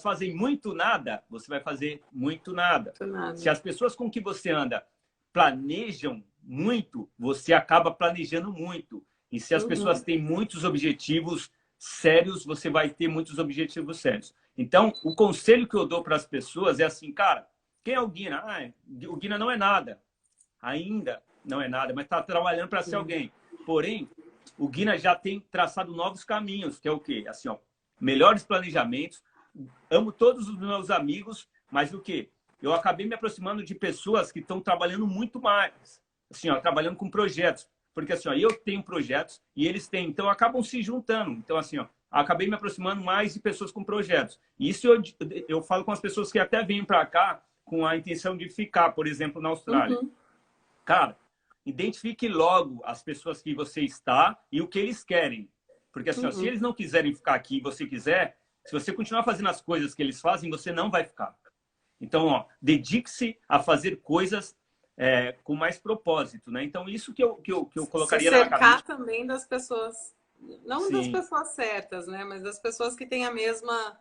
fazem muito nada, você vai fazer muito nada. Se as pessoas com que você anda planejam muito, você acaba planejando muito. E se as pessoas têm muitos objetivos sérios, você vai ter muitos objetivos sérios. Então, o conselho que eu dou para as pessoas é assim, cara, quem é o Guina? O Guina não é nada. Ainda não é nada, mas está trabalhando para ser alguém. Porém, o Guina já tem traçado novos caminhos, que é o quê? Assim, ó, melhores planejamentos. Amo todos os meus amigos, mas o quê? Eu acabei me aproximando de pessoas que estão trabalhando muito mais. Assim, ó, trabalhando com projetos. Porque assim, ó, eu tenho projetos e eles têm, então acabam se juntando. Então, assim, ó, acabei me aproximando mais de pessoas com projetos. E isso eu falo com as pessoas que até vêm para cá com a intenção de ficar, por exemplo, na Austrália. Cara, identifique logo as pessoas que você está e o que eles querem. Porque assim, ó, se eles não quiserem ficar aqui e você quiser, se você continuar fazendo as coisas que eles fazem, você não vai ficar. Então, ó, dedique-se a fazer coisas com mais propósito, né? Então, isso que eu colocaria Se na cabeça. cercar também das pessoas, não das Sim. pessoas certas, né? Mas das pessoas que têm a mesma,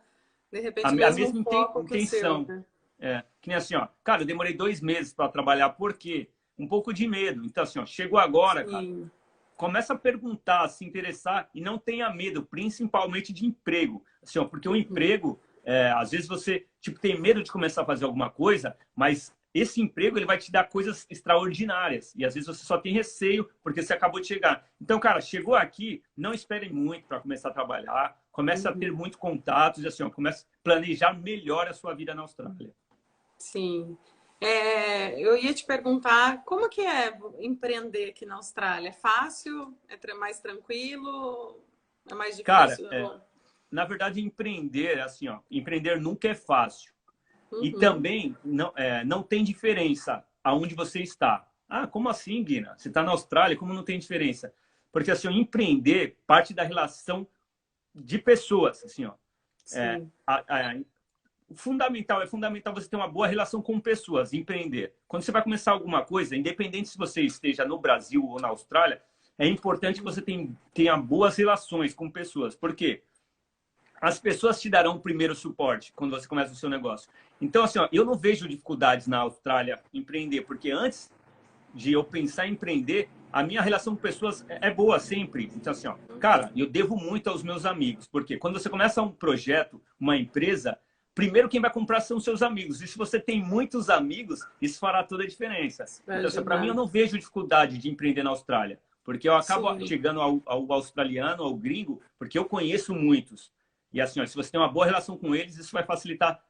de repente, A o mesmo mesma foco que o seu, intenção. né? Que nem assim, ó. Cara, eu demorei 2 meses para trabalhar, por quê? Um pouco de medo. Então, assim, ó, chegou agora, cara, Sim. começa a perguntar, se interessar e não tenha medo, principalmente de emprego. Assim, ó, porque o emprego, às vezes você tipo, tem medo de começar a fazer alguma coisa, mas esse emprego ele vai te dar coisas extraordinárias. E às vezes você só tem receio porque você acabou de chegar. Então, cara, chegou aqui, não espere muito para começar a trabalhar. Comece a ter muito contatos e assim, ó, comece a planejar melhor a sua vida na Austrália. Sim. Eu ia te perguntar como que é empreender aqui na Austrália? É fácil? É mais tranquilo? É mais Cara, difícil? na verdade, empreender, assim, ó, empreender nunca é fácil. E também não tem diferença aonde você está. Ah, como assim, Guina? Você está na Austrália, como não tem diferença? Porque assim, empreender parte da relação de pessoas, assim, ó. É fundamental você ter uma boa relação com pessoas, empreender. Quando você vai começar alguma coisa, independente se você esteja no Brasil ou na Austrália, é importante que você tenha boas relações com pessoas. Por quê? As pessoas te darão o primeiro suporte quando você começa o seu negócio. Então, assim, ó, eu não vejo dificuldades na Austrália empreender, porque antes de eu pensar em empreender, a minha relação com pessoas é boa sempre. Então, assim, ó, cara, eu devo muito aos meus amigos, porque quando você começa um projeto, uma empresa, primeiro quem vai comprar são os seus amigos. E se você tem muitos amigos, isso fará toda a diferença. Então, assim, para mim, eu não vejo dificuldade de empreender na Austrália, porque eu acabo chegando ao australiano, ao gringo, porque eu conheço muitos. E assim, ó, se você tem uma boa relação com eles, isso vai facilitar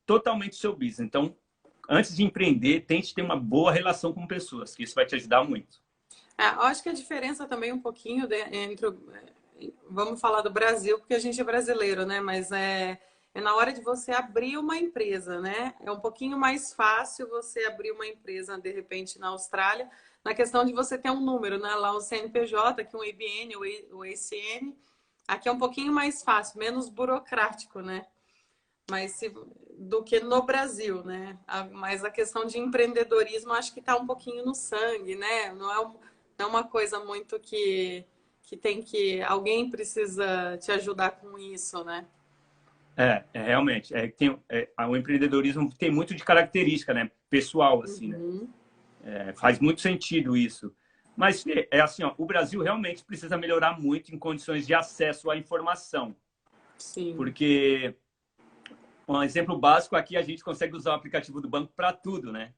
totalmente o seu business. Então, antes de empreender, tente ter uma boa relação com pessoas, que isso vai te ajudar muito. Eu acho que a diferença também um pouquinho entre vamos falar do Brasil, porque a gente é brasileiro, né? Mas é na hora de você abrir uma empresa, né? É um pouquinho mais fácil você abrir uma empresa, de repente, na Austrália, na questão de você ter um número, né? Lá o CNPJ, aqui um IBN, o ECN. Aqui é um pouquinho mais fácil, menos burocrático, né? Do que no Brasil, né? Mas a questão de empreendedorismo acho que está um pouquinho no sangue, né? Não é uma coisa muito que tem que... Alguém precisa te ajudar com isso, né? Realmente. O empreendedorismo tem muito de característica, né? Pessoal, assim, né? Faz muito sentido isso. Mas é assim, ó, o Brasil realmente precisa melhorar muito em condições de acesso à informação. Sim. Porque, um exemplo básico aqui, a gente consegue usar o aplicativo do banco para tudo, né?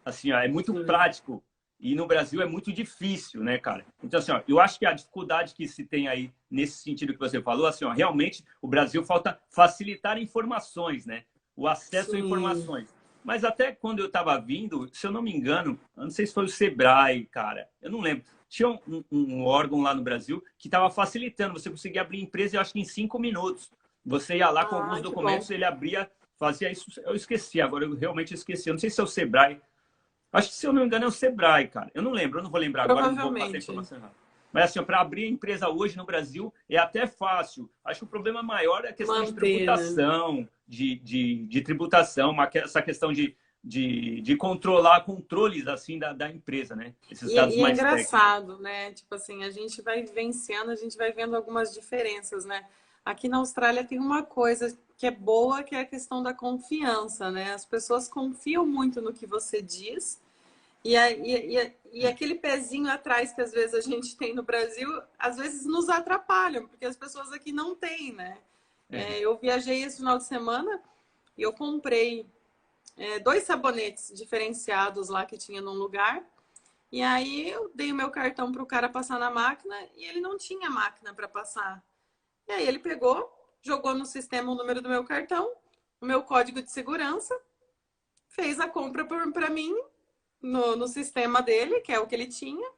Assim, ó, é muito Sim. prático. E no Brasil é muito difícil, né, cara? Então, assim, ó, eu acho que a dificuldade que se tem aí, nesse sentido que você falou, assim, ó, realmente o Brasil falta facilitar informações, né? O acesso a Sim. informações. Mas até quando eu estava vindo, se eu não me engano, eu não sei se foi o Sebrae, cara, eu não lembro. Tinha um órgão lá no Brasil que estava facilitando. Você conseguia abrir empresa, eu acho que em 5 minutos. Você ia lá com alguns Ah, que bom. documentos, ele abria, fazia isso. Eu esqueci, agora eu realmente esqueci. Eu não sei se é o Sebrae. Acho que, se eu não me engano, é o Sebrae, cara. Eu não lembro, eu não vou lembrar agora, eu não vou passar a Provavelmente. informação errada. Mas, assim, para abrir a empresa hoje no Brasil é até fácil. Acho que o problema maior é a questão de Manter, né? tributação, de tributação, essa questão de controlar controles, assim, da empresa, né? Esses dados E é mais técnicos. engraçado, né? Tipo assim, a gente vai vivenciando, a gente vai vendo algumas diferenças, né? Aqui na Austrália tem uma coisa que é boa, que é a questão da confiança, né? As pessoas confiam muito no que você diz e aquele pezinho atrás que às vezes a gente tem no Brasil, às vezes nos atrapalham, porque as pessoas aqui não têm, né? É. Eu viajei esse final de semana e eu comprei 2 sabonetes diferenciados lá que tinha num lugar. E aí eu dei o meu cartão para o cara passar na máquina e ele não tinha máquina para passar. E aí ele pegou, jogou no sistema o número do meu cartão, o meu código de segurança, fez a compra para mim no sistema dele, que é o que ele tinha,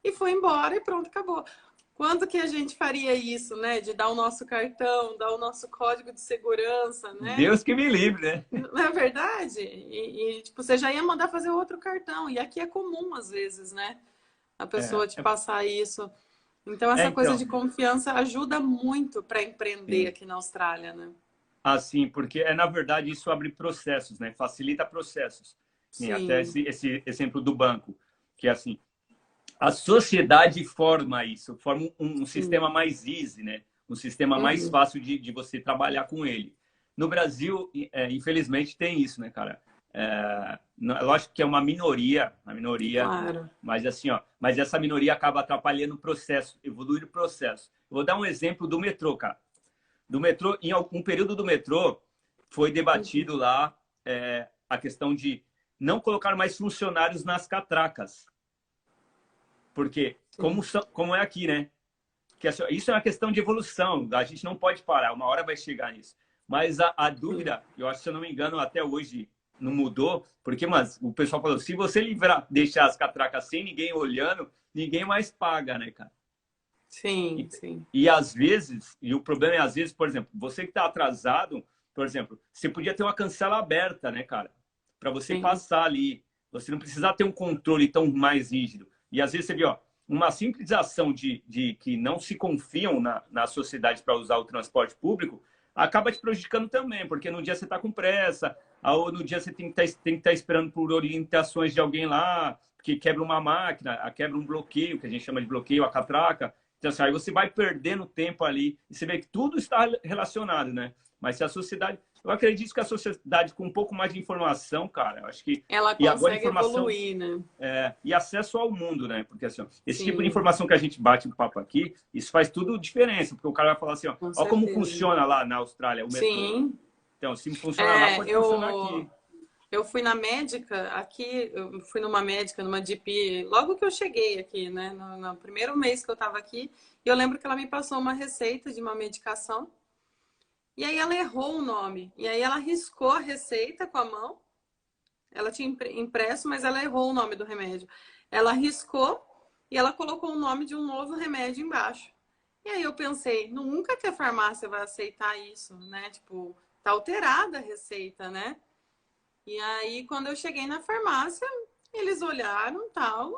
e foi embora e pronto, acabou. Quando que a gente faria isso, né? De dar o nosso cartão, dar o nosso código de segurança, né? Deus que me livre, né? Não é verdade? Tipo, você já ia mandar fazer outro cartão. E aqui é comum, às vezes, né? A É, pessoa te passar isso. Então, essa coisa de então, confiança ajuda muito para empreender sim. aqui na Austrália, né? Assim, porque na verdade isso abre processos, né? Facilita processos. Sim, até Sim. esse exemplo do banco, que é assim, a sociedade forma isso, forma um sistema Sim. mais easy, né? Um sistema mais Uhum. fácil de você trabalhar com ele. No Brasil, infelizmente, tem isso, né, cara? Lógico que é uma minoria, Claro. mas assim, ó, mas essa minoria acaba atrapalhando o processo, evoluir o processo. Eu vou dar um exemplo do metrô, cara. Do metrô, em algum período do metrô, foi Uhum. debatido lá a questão de não colocar mais funcionários nas catracas. Porque, Sim. como é aqui, né? Que isso é uma questão de evolução, a gente não pode parar, uma hora vai chegar nisso. Mas a Sim. dúvida, eu acho, se eu não me engano, até hoje não mudou, porque, mas o pessoal falou, se você livrar, deixar as catracas sem ninguém olhando, ninguém mais paga, né, cara? Sim. E, Sim. e às vezes, e o problema é às vezes, por exemplo, você que está atrasado, por exemplo, você podia ter uma cancela aberta, né, cara? Para você Sim. passar ali. Você não precisar ter um controle tão mais rígido. E às vezes você vê, ó, uma simples ação de que não se confiam na sociedade para usar o transporte público acaba te prejudicando também, porque no dia você está com pressa, ou no dia você tem que estar esperando por orientações de alguém lá, que quebra uma máquina, quebra um bloqueio, que a gente chama de bloqueio, a catraca. Então, assim, aí você vai perdendo tempo ali e você vê que tudo está relacionado, né? Mas se a sociedade. Eu acredito que a sociedade, com um pouco mais de informação, cara, eu acho que. Ela E agora, consegue informação evoluir, né? e acesso ao mundo, né? Porque assim, ó, esse tipo de Sim, informação que a gente bate no papo aqui, isso faz tudo diferença, porque o cara vai falar assim, ó, com ó como certeza. funciona lá na Austrália o metrô. Sim. Então, se funciona lá, É, pode funcionar aqui. eu fui na médica aqui, eu fui numa médica, numa GP, logo que eu cheguei aqui, né? No primeiro mês que eu tava aqui, e eu lembro que ela me passou uma receita de uma medicação, e aí ela errou o nome. E aí ela riscou a receita com a mão. Ela tinha impresso, mas ela errou o nome do remédio. Ela riscou e ela colocou o nome de um novo remédio embaixo. E aí eu pensei, nunca que a farmácia vai aceitar isso, né? Tipo, tá alterada a receita, né? E aí, quando eu cheguei na farmácia, eles olharam, tal,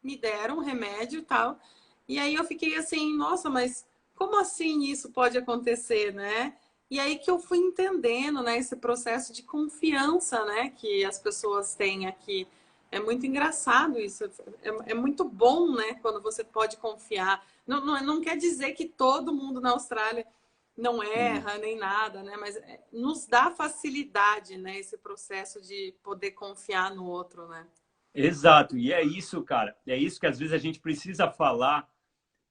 me deram um remédio e tal. E aí eu fiquei assim, nossa, mas como assim isso pode acontecer, né? E aí que eu fui entendendo, né, esse processo de confiança, né, que as pessoas têm aqui. É muito engraçado isso. É muito bom, né, quando você pode confiar. Não quer dizer que todo mundo na Austrália não Sim. erra nem nada, né? Mas nos dá facilidade, né? Esse processo de poder confiar no outro, né? Exato. E é isso, cara. É isso que às vezes a gente precisa falar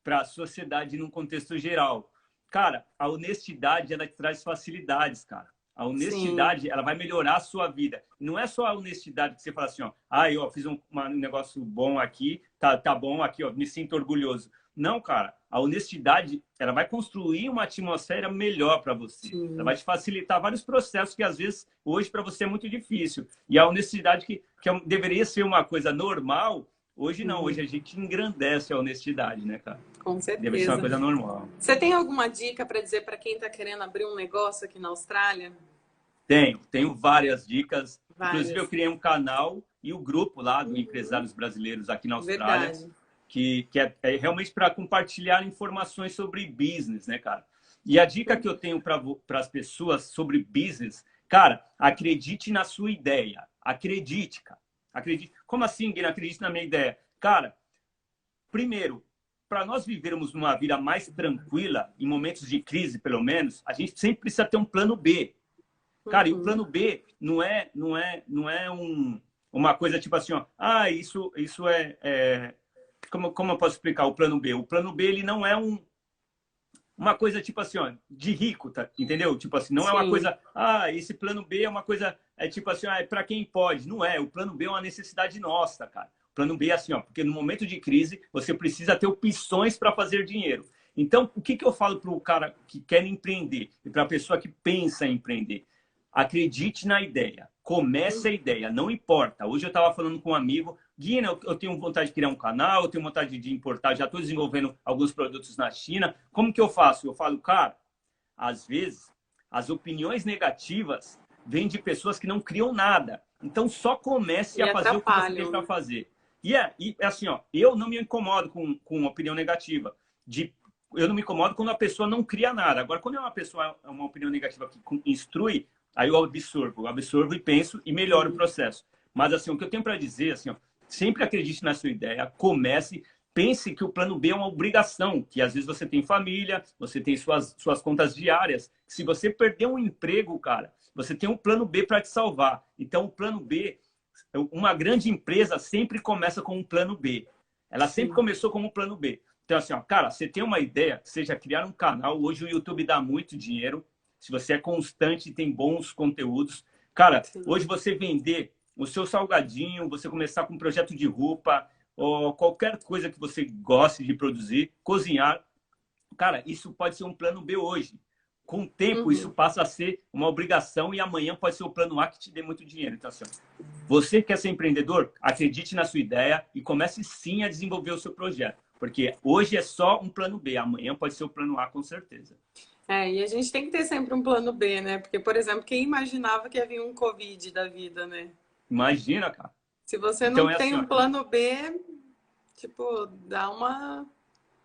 para a sociedade num contexto geral. Cara, a honestidade, ela te traz facilidades, cara. A Sim. honestidade, ela vai melhorar a sua vida. Não é só a honestidade que você fala assim, ó, ah, eu fiz um negócio bom aqui, tá bom aqui, ó, me sinto orgulhoso. Não, cara, a honestidade, ela vai construir uma atmosfera melhor para você. Ela vai Sim. te facilitar vários processos que às vezes hoje para você é muito difícil. E a honestidade que deveria ser uma coisa normal, hoje não, hoje Uhum. a gente engrandece a honestidade, né, cara? Com Deve ser uma certeza. coisa normal. Você tem alguma dica para dizer para quem está querendo abrir um negócio aqui na Austrália? Tenho várias dicas. Inclusive, eu Várias. criei um canal e o grupo lá do Empresários Brasileiros aqui na Austrália, Verdade. que é realmente para compartilhar informações sobre business, né, cara? E a dica que eu tenho para as pessoas sobre business, cara, acredite na sua ideia. Acredite, cara. Acredite. Como assim, Guilherme? Acredite na minha ideia. Cara, primeiro, para nós vivermos uma vida mais tranquila, em momentos de crise, pelo menos, a gente sempre precisa ter um plano B. Cara, e o Uhum. plano B não é uma coisa tipo assim, ó, ah, isso como eu posso explicar o plano B? O plano B, ele não é uma coisa tipo assim, ó, de rico, tá? Entendeu? Tipo assim, não é uma Sim. coisa, ah, esse plano B é uma coisa, é tipo assim, ah, é para quem pode. Não é, o plano B é uma necessidade nossa, cara. O plano B é assim, ó, porque no momento de crise, você precisa ter opções para fazer dinheiro. Então, o que eu falo para o cara que quer empreender e para a pessoa que pensa em empreender? Acredite na ideia. Comece a Uhum. ideia, não importa. Hoje eu estava falando com um amigo, Guina, eu tenho vontade de criar um canal, eu tenho vontade de importar, já estou desenvolvendo alguns produtos na China. Como que eu faço? Eu falo, cara, às vezes as opiniões negativas vêm de pessoas que não criam nada. Então só comece E a fazer o que você tem atrapalham, para né? fazer. E é assim, ó, eu não me incomodo com opinião negativa. Eu não me incomodo quando a pessoa não cria nada. Agora, quando é uma opinião negativa que instrui, aí eu absorvo e penso e melhoro o Sim. processo. Mas assim, o que eu tenho para dizer, assim, ó, sempre acredite na sua ideia, comece, pense que o plano B é uma obrigação, que às vezes você tem família, você tem suas contas diárias. Se você perder um emprego, cara, você tem um plano B para te salvar. Então, o plano B, uma grande empresa sempre começa com um plano B. Ela sempre Sim. começou como um plano B. Então, assim, ó, cara, você tem uma ideia, seja criar um canal. Hoje o YouTube dá muito dinheiro. Se você é constante e tem bons conteúdos. Cara, Sim. hoje você vender o seu salgadinho, você começar com um projeto de roupa, ou qualquer coisa que você goste de produzir, cozinhar, cara, isso pode ser um plano B hoje. Com o tempo, isso Uhum. passa a ser uma obrigação e amanhã pode ser o plano A que te dê muito dinheiro. Então, assim, você quer ser empreendedor? Acredite na sua ideia e comece sim a desenvolver o seu projeto. Porque hoje é só um plano B, amanhã pode ser o plano A com certeza. É, e a gente tem que ter sempre um plano B, né? Porque, por exemplo, quem imaginava que ia vir um Covid da vida, né? Imagina, cara. Se você Então não é tem assim, um ó, plano B, tipo, dá uma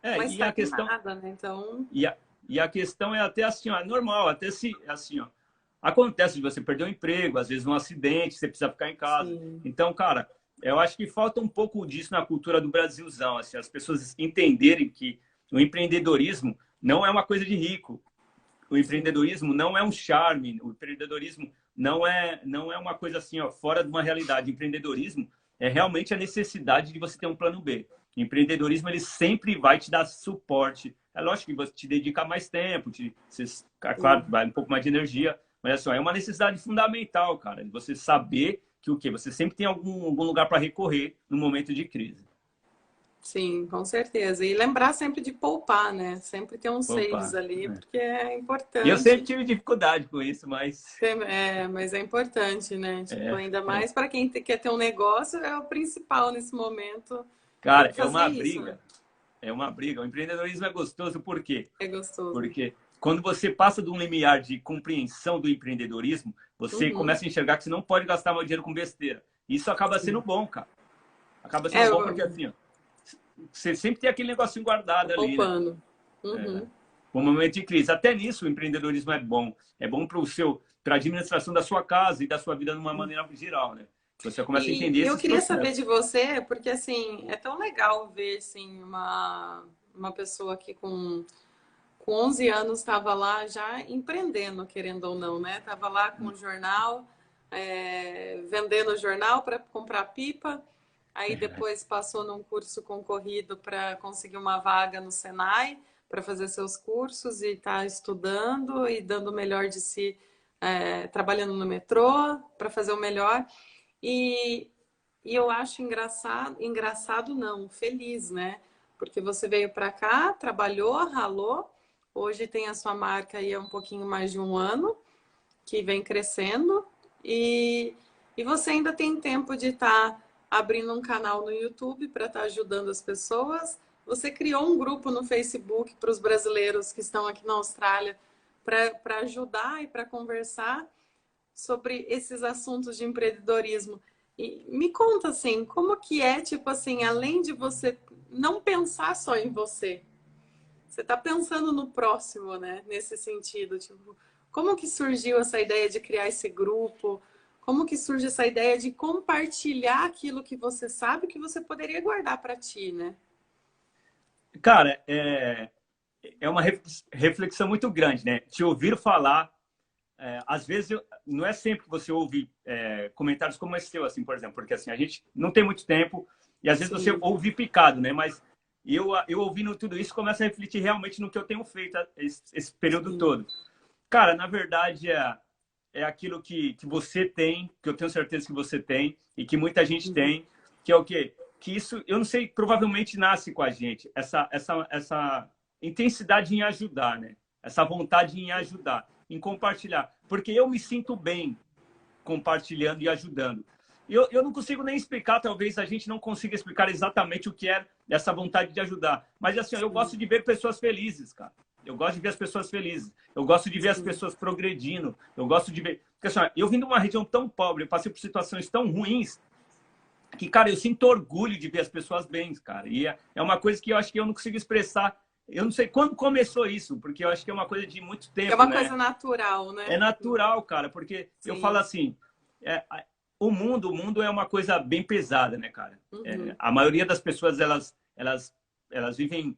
e a questão estagnada, né? Então, e a, e a questão é até assim, ó, é normal, até se assim, ó, acontece de você perder o emprego, às vezes um acidente, você precisa ficar em casa. sim. Então, cara, eu acho que falta um pouco disso na cultura do Brasilzão, assim, as pessoas entenderem que o empreendedorismo não é uma coisa de rico. O Sim. empreendedorismo não é um charme, o empreendedorismo não é uma coisa assim, ó, fora de uma realidade. O empreendedorismo é realmente a necessidade de você ter um plano B. O empreendedorismo ele sempre vai te dar suporte. É lógico que você te dedica mais tempo, claro, Sim. vai um pouco mais de energia, mas assim, ó, é uma necessidade fundamental, cara, de você saber que o quê? Você sempre tem algum lugar para recorrer no momento de crise. Sim, com certeza. E lembrar sempre de poupar, né? Sempre ter uns saves Opa. ali, porque é E eu sempre importante. tive dificuldade com isso, mas É, mas é importante, né? Tipo, é, ainda é. mais para quem quer ter um negócio, é o principal nesse momento. Tem Cara, que é fazer uma isso, né? briga. É uma briga. O empreendedorismo é gostoso por quê? É gostoso. Porque quando você passa de um limiar de compreensão do empreendedorismo, você Uhum. começa a enxergar que você não pode gastar mais dinheiro com besteira. Isso acaba sendo Sim. bom, cara. Acaba sendo É, bom porque assim, ó, você sempre tem aquele negocinho guardado ali, né? poupando. Uhum. No momento de crise. Até nisso o empreendedorismo é bom. É bom para a administração da sua casa e da sua vida de uma maneira geral, né? Você começa a entender E eu esses queria saber de processos. você, porque assim, é tão legal ver assim, uma pessoa que com 11 anos estava lá já empreendendo, querendo ou não, né? Estava lá com o jornal, vendendo o jornal para comprar pipa. aí depois passou num curso concorrido para conseguir uma vaga no Senai, para fazer seus cursos e está estudando e dando o melhor de si, trabalhando no metrô para fazer o melhor. E, e eu acho engraçado não, feliz, né? Porque você veio para cá, trabalhou, ralou, hoje tem a sua marca aí há um pouquinho mais de um ano, que vem crescendo, e, e você ainda tem tempo de estar abrindo um canal no YouTube para estar ajudando as pessoas. Você criou um grupo no Facebook para os brasileiros que estão aqui na Austrália para ajudar e para conversar sobre esses assuntos de empreendedorismo. E me conta assim, como que é, tipo assim, além de você não pensar só em você, você está pensando no próximo, né? Nesse sentido, tipo, como que surgiu essa ideia de criar esse grupo? Como que surge essa ideia de compartilhar aquilo que você sabe que você poderia guardar para ti, né? Cara, é uma reflexão muito grande, né? Te ouvir falar, às vezes, não é sempre que você ouve comentários como esse seu, assim, por exemplo, porque assim, a gente não tem muito tempo e às vezes Sim. você ouve picado, né? Mas eu ouvindo tudo isso, começo a refletir realmente no que eu tenho feito esse período Sim. todo. Cara, na verdade, é aquilo que você tem, que eu tenho certeza que você tem e que muita gente tem, que é o quê? Que isso, eu não sei, provavelmente nasce com a gente, essa intensidade em ajudar, né? Essa vontade em ajudar, em compartilhar. Porque eu me sinto bem compartilhando e ajudando. Eu não consigo nem explicar, talvez a gente não consiga explicar exatamente o que é essa vontade de ajudar. Mas assim, eu gosto de ver pessoas felizes, cara. Eu gosto de ver as pessoas felizes. Eu gosto de ver as pessoas progredindo. Eu gosto de ver... Porque assim, eu vim de uma região tão pobre, eu passei por situações tão ruins, que, cara, eu sinto orgulho de ver as pessoas bem, cara. E é uma coisa que eu acho que eu não consigo expressar. Eu não sei quando começou isso, porque eu acho que é uma coisa de muito tempo, É uma né? coisa natural, né? É natural, cara, porque Sim. eu falo assim, o mundo é uma coisa bem pesada, né, cara? A maioria das pessoas, elas vivem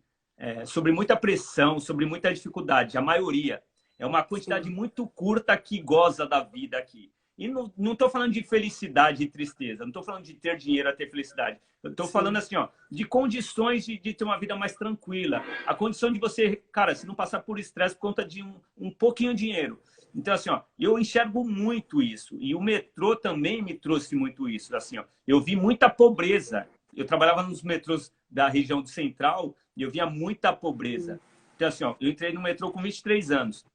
sobre muita pressão, sobre muita dificuldade. A maioria. É uma quantidade Sim. muito curta que goza da vida aqui. E não estou falando de felicidade e tristeza, não estou falando de ter dinheiro a ter felicidade. Eu estou falando assim, ó, de condições de ter uma vida mais tranquila. A condição de você, cara, se não passar por estresse por conta de um pouquinho de dinheiro. Então, assim, ó, eu enxergo muito isso. E o metrô também me trouxe muito isso. Assim, ó, eu vi muita pobreza. Eu trabalhava nos metrôs da região do Central e eu via muita pobreza. Então, assim, ó, eu entrei no metrô com 23 anos.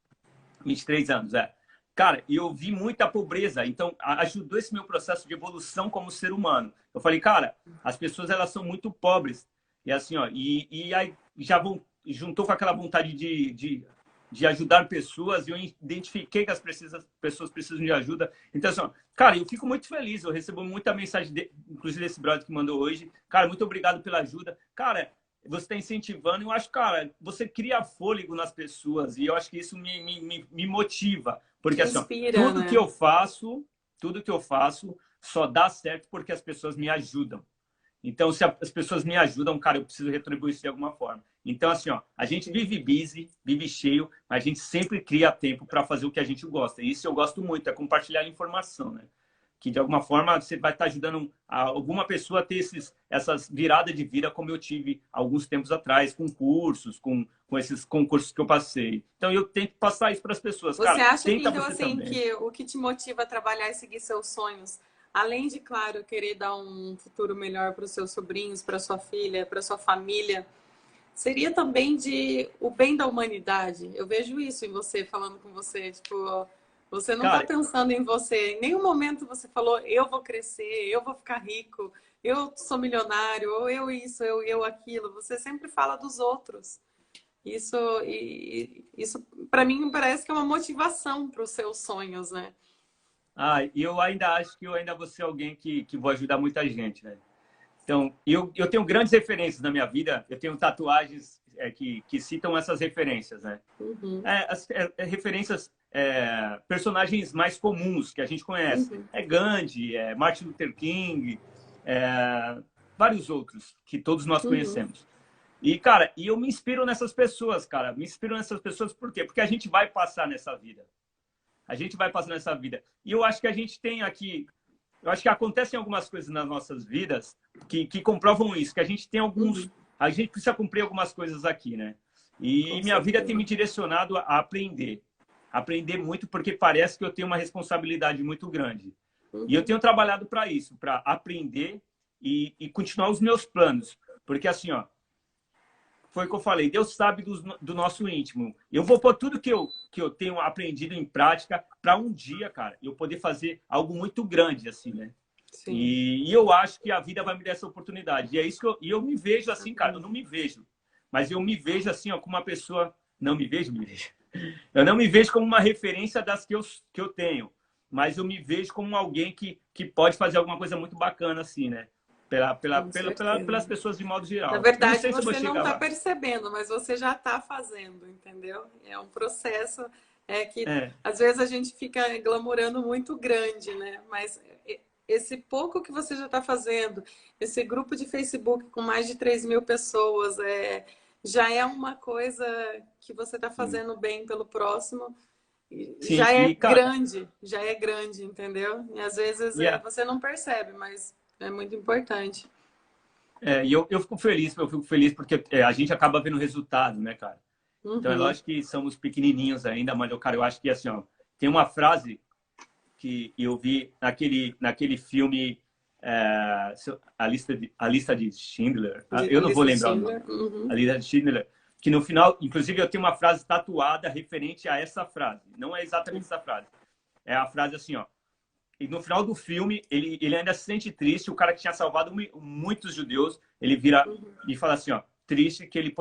23 anos, Cara, eu vi muita pobreza, então ajudou esse meu processo de evolução como ser humano. Eu falei, cara, as pessoas elas são muito pobres. E assim, ó, e aí juntou com aquela vontade de ajudar pessoas, e eu identifiquei que as pessoas precisam de ajuda. Então, assim, ó, cara, eu fico muito feliz, eu recebo muita mensagem, inclusive desse brother que mandou hoje. Cara, muito obrigado pela ajuda. Cara, você está incentivando, e eu acho, cara, você cria fôlego nas pessoas, e eu acho que isso me motiva. Porque assim, ó, Inspira, né? tudo que eu faço só dá certo porque as pessoas me ajudam. Então, se as pessoas me ajudam, cara, eu preciso retribuir isso de alguma forma. Então, assim, ó, a gente vive busy, vive cheio, mas a gente sempre cria tempo para fazer o que a gente gosta. E isso eu gosto muito, é compartilhar informação, né? Que de alguma forma você vai estar ajudando alguma pessoa a ter essas viradas de vida, como eu tive alguns tempos atrás, com cursos, com esses concursos que eu passei. Então, eu tento passar isso para as pessoas. Você Cara, acha que, tenta então, você assim, também. que o que te motiva a trabalhar e seguir seus sonhos, além de, claro, querer dar um futuro melhor para os seus sobrinhos, para sua filha, para sua família, seria também de o bem da humanidade? Eu vejo isso em você, falando com você, tipo, você não está Cara, pensando em você. Em nenhum momento você falou, eu vou crescer, eu vou ficar rico, eu sou milionário, ou eu isso, eu aquilo. Você sempre fala dos outros. Isso para mim parece que é uma motivação para os seus sonhos, né? e eu ainda acho que eu ainda vou ser alguém que vou ajudar muita gente, né? Então, eu tenho grandes referências na minha vida, eu tenho tatuagens que citam essas referências, né? Referências, personagens mais comuns que a gente conhece. É Gandhi, Martin Luther King, vários outros que todos nós conhecemos. E, cara, eu me inspiro nessas pessoas, cara. Me inspiro nessas pessoas por quê? Porque a gente vai passar nessa vida. A gente vai passar nessa vida. E eu acho que a gente tem aqui... Eu acho que acontecem algumas coisas nas nossas vidas que comprovam isso, que a gente tem alguns... A gente precisa cumprir algumas coisas aqui, né? E minha vida tem me direcionado a aprender. Aprender muito, porque parece que eu tenho uma responsabilidade muito grande. E eu tenho trabalhado para isso, para aprender e continuar os meus planos. Porque assim, ó, foi o que eu falei, Deus sabe do nosso íntimo. Eu vou pôr tudo que eu tenho aprendido em prática para um dia, cara, eu poder fazer algo muito grande, assim, né? Sim. E eu acho que a vida vai me dar essa oportunidade. E é isso que eu me vejo assim, cara, eu não me vejo. Mas eu me vejo assim, ó, como uma pessoa... Não me vejo, me vejo. Eu não me vejo como uma referência das que eu tenho. Mas eu me vejo como alguém que pode fazer alguma coisa muito bacana, assim, né? Pelas pessoas de modo geral. Na verdade, você não está percebendo, mas você já está fazendo, entendeu? É um processo que às vezes a gente fica glamourando muito grande, né? Mas esse pouco que você já está fazendo, esse grupo de Facebook com mais de 3.000 pessoas, já é uma coisa que você está fazendo bem pelo próximo. Sim, Já é cara, grande, entendeu? E às vezes você não percebe, mas é muito importante. E eu fico feliz porque a gente acaba vendo o resultado, né, cara? Então é lógico que somos pequenininhos ainda, mas, cara, eu acho que assim, ó, tem uma frase que eu vi naquele filme a lista de Schindler. Eu não vou lembrar o nome. A lista de Schindler. Que no final, inclusive, eu tenho uma frase tatuada referente a essa frase. Não é exatamente essa frase. É a frase assim, ó. E no final do filme, ele ainda se sente triste. O cara que tinha salvado muitos judeus, ele vira e fala assim, ó, triste que ele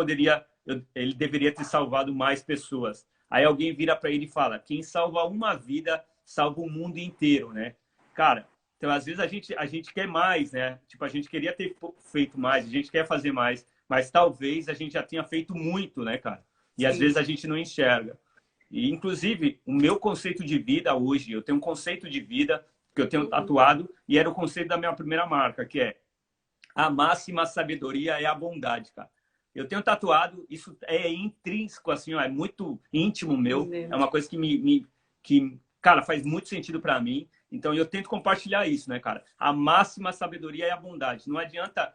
deveria ter salvado mais pessoas. Aí alguém vira para ele e fala, quem salva uma vida, salva o mundo inteiro, né? Cara, então às vezes a gente quer mais, né? Tipo, a gente queria ter feito mais, a gente quer fazer mais, mas talvez a gente já tenha feito muito, né, cara? E às vezes a gente não enxerga. E, inclusive, o meu conceito de vida hoje, eu tenho um conceito de vida que eu tenho tatuado e era o conceito da minha primeira marca, que é a máxima sabedoria é a bondade, cara. Eu tenho tatuado, isso é intrínseco, assim, ó, é muito íntimo meu, é uma coisa que cara, faz muito sentido para mim. Então, eu tento compartilhar isso, né, cara? A máxima sabedoria é a bondade. Não adianta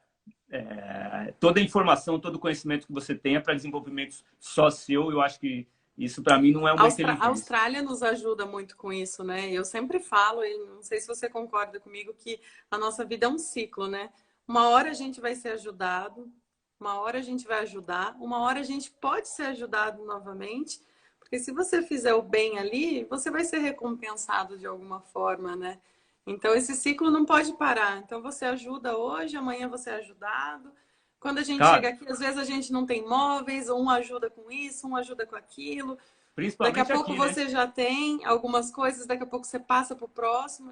toda a informação, todo o conhecimento que você tenha para desenvolvimento só seu, eu acho que isso para mim não é uma inteligência. A Austrália nos ajuda muito com isso, né? Eu sempre falo, e não sei se você concorda comigo, que a nossa vida é um ciclo, né? Uma hora a gente vai ser ajudado, uma hora a gente vai ajudar, uma hora a gente pode ser ajudado novamente, porque se você fizer o bem ali, você vai ser recompensado de alguma forma, né? Então esse ciclo não pode parar. Então você ajuda hoje, amanhã você é ajudado. Quando a gente chega aqui, às vezes a gente não tem móveis, um ajuda com isso, um ajuda com aquilo. Daqui a pouco aqui, você né? já tem algumas coisas, daqui a pouco você passa para o próximo.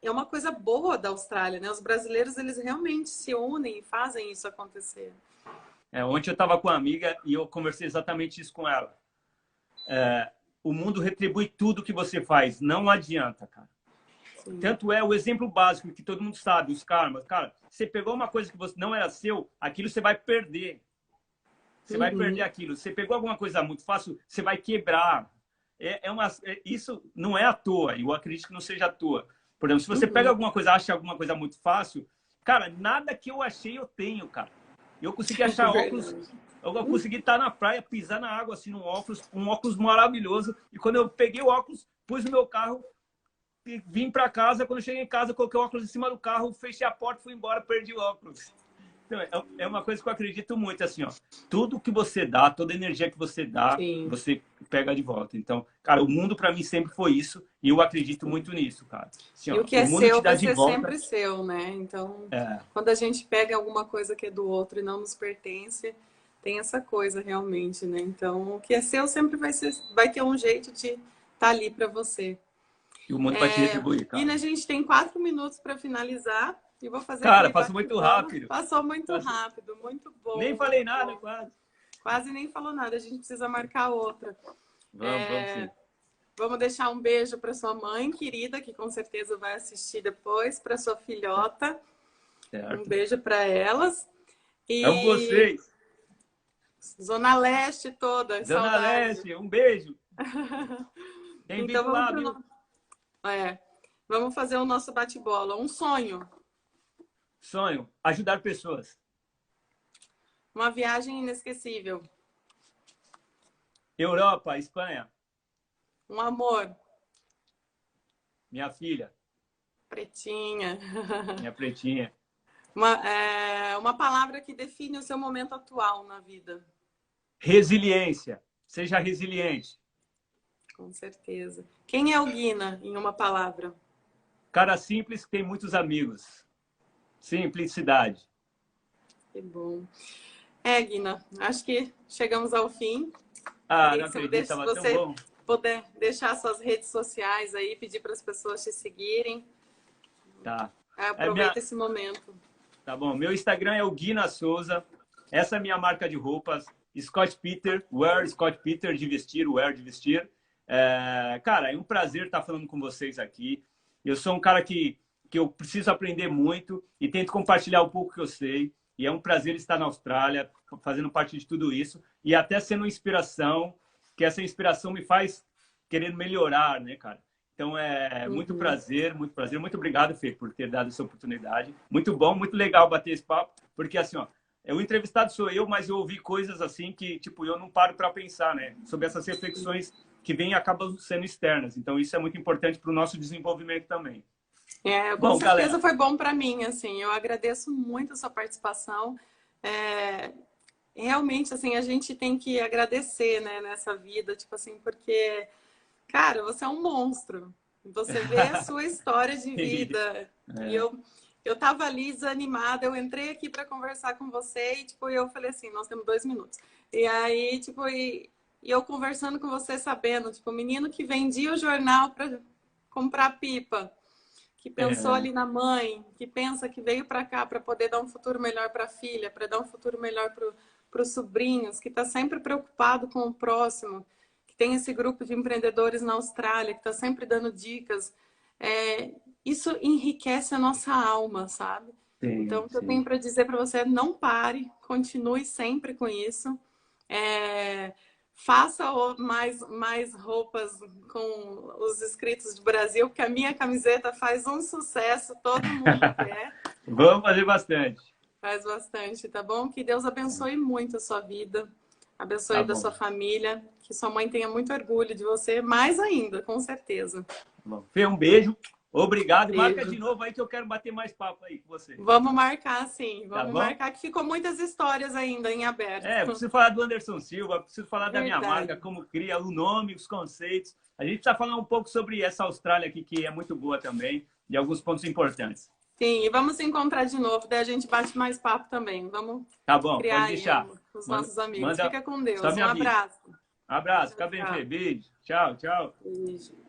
É uma coisa boa da Austrália, né? Os brasileiros, eles realmente se unem e fazem isso acontecer. Ontem eu estava com uma amiga e eu conversei exatamente isso com ela. O mundo retribui tudo que você faz. Não adianta, cara. Sim. Tanto é o exemplo básico que todo mundo sabe, os karmas. Cara, você pegou uma coisa que você não era seu, aquilo você vai perder. Você vai perder aquilo. Você pegou alguma coisa muito fácil, você vai quebrar. Isso não é à toa. Eu acredito que não seja à toa. Por exemplo, se você pega alguma coisa, acha alguma coisa muito fácil, cara, nada que eu achei eu tenho, cara. Eu consegui achar óculos, eu consegui estar na praia, pisar na água assim, um óculos maravilhoso. E quando eu peguei o óculos, pus no meu carro, e vim para casa. Quando eu cheguei em casa, coloquei o óculos em cima do carro, fechei a porta, fui embora, perdi o óculos. Então, é uma coisa que eu acredito muito, assim, ó. Tudo que você dá, toda energia que você dá, sim, você pega de volta. Então, cara, o mundo para mim sempre foi isso e eu acredito muito nisso, cara. Assim, e ó, o que é seu vai ser sempre seu, né? Então, quando a gente pega alguma coisa que é do outro e não nos pertence, tem essa coisa realmente, né? Então, o que é seu sempre vai ter um jeito de estar ali para você. E o mundo vai te retribuir, cara. E a gente tem 4 minutos para finalizar. E vou fazer cara, passou muito rápido. Passou muito rápido, muito bom. Nem falei nada, quase. Quase nem falou nada. A gente precisa marcar outra. Vamos sim. Vamos deixar um beijo para sua mãe querida, que com certeza vai assistir depois, para sua filhota. Certo. Um beijo para elas. E... amo vocês. Zona Leste toda. Zona saudade. Leste, um beijo. Tem então lá, viu? vamos fazer o nosso bate-bola. Um sonho. Sonho, ajudar pessoas. Uma viagem inesquecível. Europa, Espanha. Um amor. Minha filha. Pretinha. Minha pretinha. Uma palavra que define o seu momento atual na vida. Resiliência. Seja resiliente. Com certeza. Quem é o Guina, em uma palavra? Cara simples que tem muitos amigos. Simplicidade. Que bom. Guina, acho que chegamos ao fim. Ah, não acredito, estava tão bom. Poder deixar suas redes sociais aí, pedir para as pessoas te seguirem. Tá. Aproveita esse momento. Tá bom. Meu Instagram é o Guina Souza. Essa é a minha marca de roupas. Scott Peter, Wear Scott Peter, de vestir, Wear de vestir. Cara, é um prazer estar falando com vocês aqui. Eu sou um cara que eu preciso aprender muito e tento compartilhar um pouco que eu sei. E é um prazer estar na Austrália, fazendo parte de tudo isso. E até sendo uma inspiração, que essa inspiração me faz querer melhorar, né, cara? Então, muito prazer, muito prazer. Muito obrigado, Fê, por ter dado essa oportunidade. Muito bom, muito legal bater esse papo. Porque, assim, ó, o entrevistado sou eu, mas eu ouvi coisas assim que, tipo, eu não paro para pensar, né? Sobre essas reflexões que vêm e acabam sendo externas. Então, isso é muito importante para o nosso desenvolvimento também. Com certeza foi bom para mim, assim. Eu agradeço muito a sua participação. Realmente, assim, a gente tem que agradecer, né, nessa vida, tipo assim, porque, cara, você é um monstro. Você vê a sua história de vida. E eu tava ali desanimada, eu entrei aqui para conversar com você e, tipo, eu falei assim, nós temos 2 minutos. E aí, tipo, e eu conversando com você, sabendo, tipo, o menino que vendia o jornal para comprar pipa, que pensou ali na mãe, que pensa que veio para cá para poder dar um futuro melhor para a filha, para dar um futuro melhor para os sobrinhos, que está sempre preocupado com o próximo, que tem esse grupo de empreendedores na Austrália, que está sempre dando dicas. Isso enriquece a nossa alma, sabe? Sim, então, o que eu tenho para dizer para você é não pare, continue sempre com isso. Faça mais roupas com os escritos do Brasil, porque a minha camiseta faz um sucesso, todo mundo quer. Vamos fazer bastante. Faz bastante, tá bom? Que Deus abençoe muito a sua vida, abençoe da sua família, que sua mãe tenha muito orgulho de você, mais ainda, com certeza. Bom, Fê, um beijo. Obrigado. Marca de novo aí que eu quero bater mais papo aí com você. Vamos marcar, sim. Vamos marcar, que ficou muitas histórias ainda em aberto. Preciso falar do Anderson Silva, preciso falar da minha marca, como cria o nome, os conceitos. A gente precisa falar um pouco sobre essa Austrália aqui, que é muito boa também, e alguns pontos importantes. Sim, e vamos se encontrar de novo, daí a gente bate mais papo também. Vamos criar pode deixar. Os nossos amigos. Fica com Deus. Um abraço. Abraço, fica bem, Fê. Beijo. Tchau, tchau. Beijo.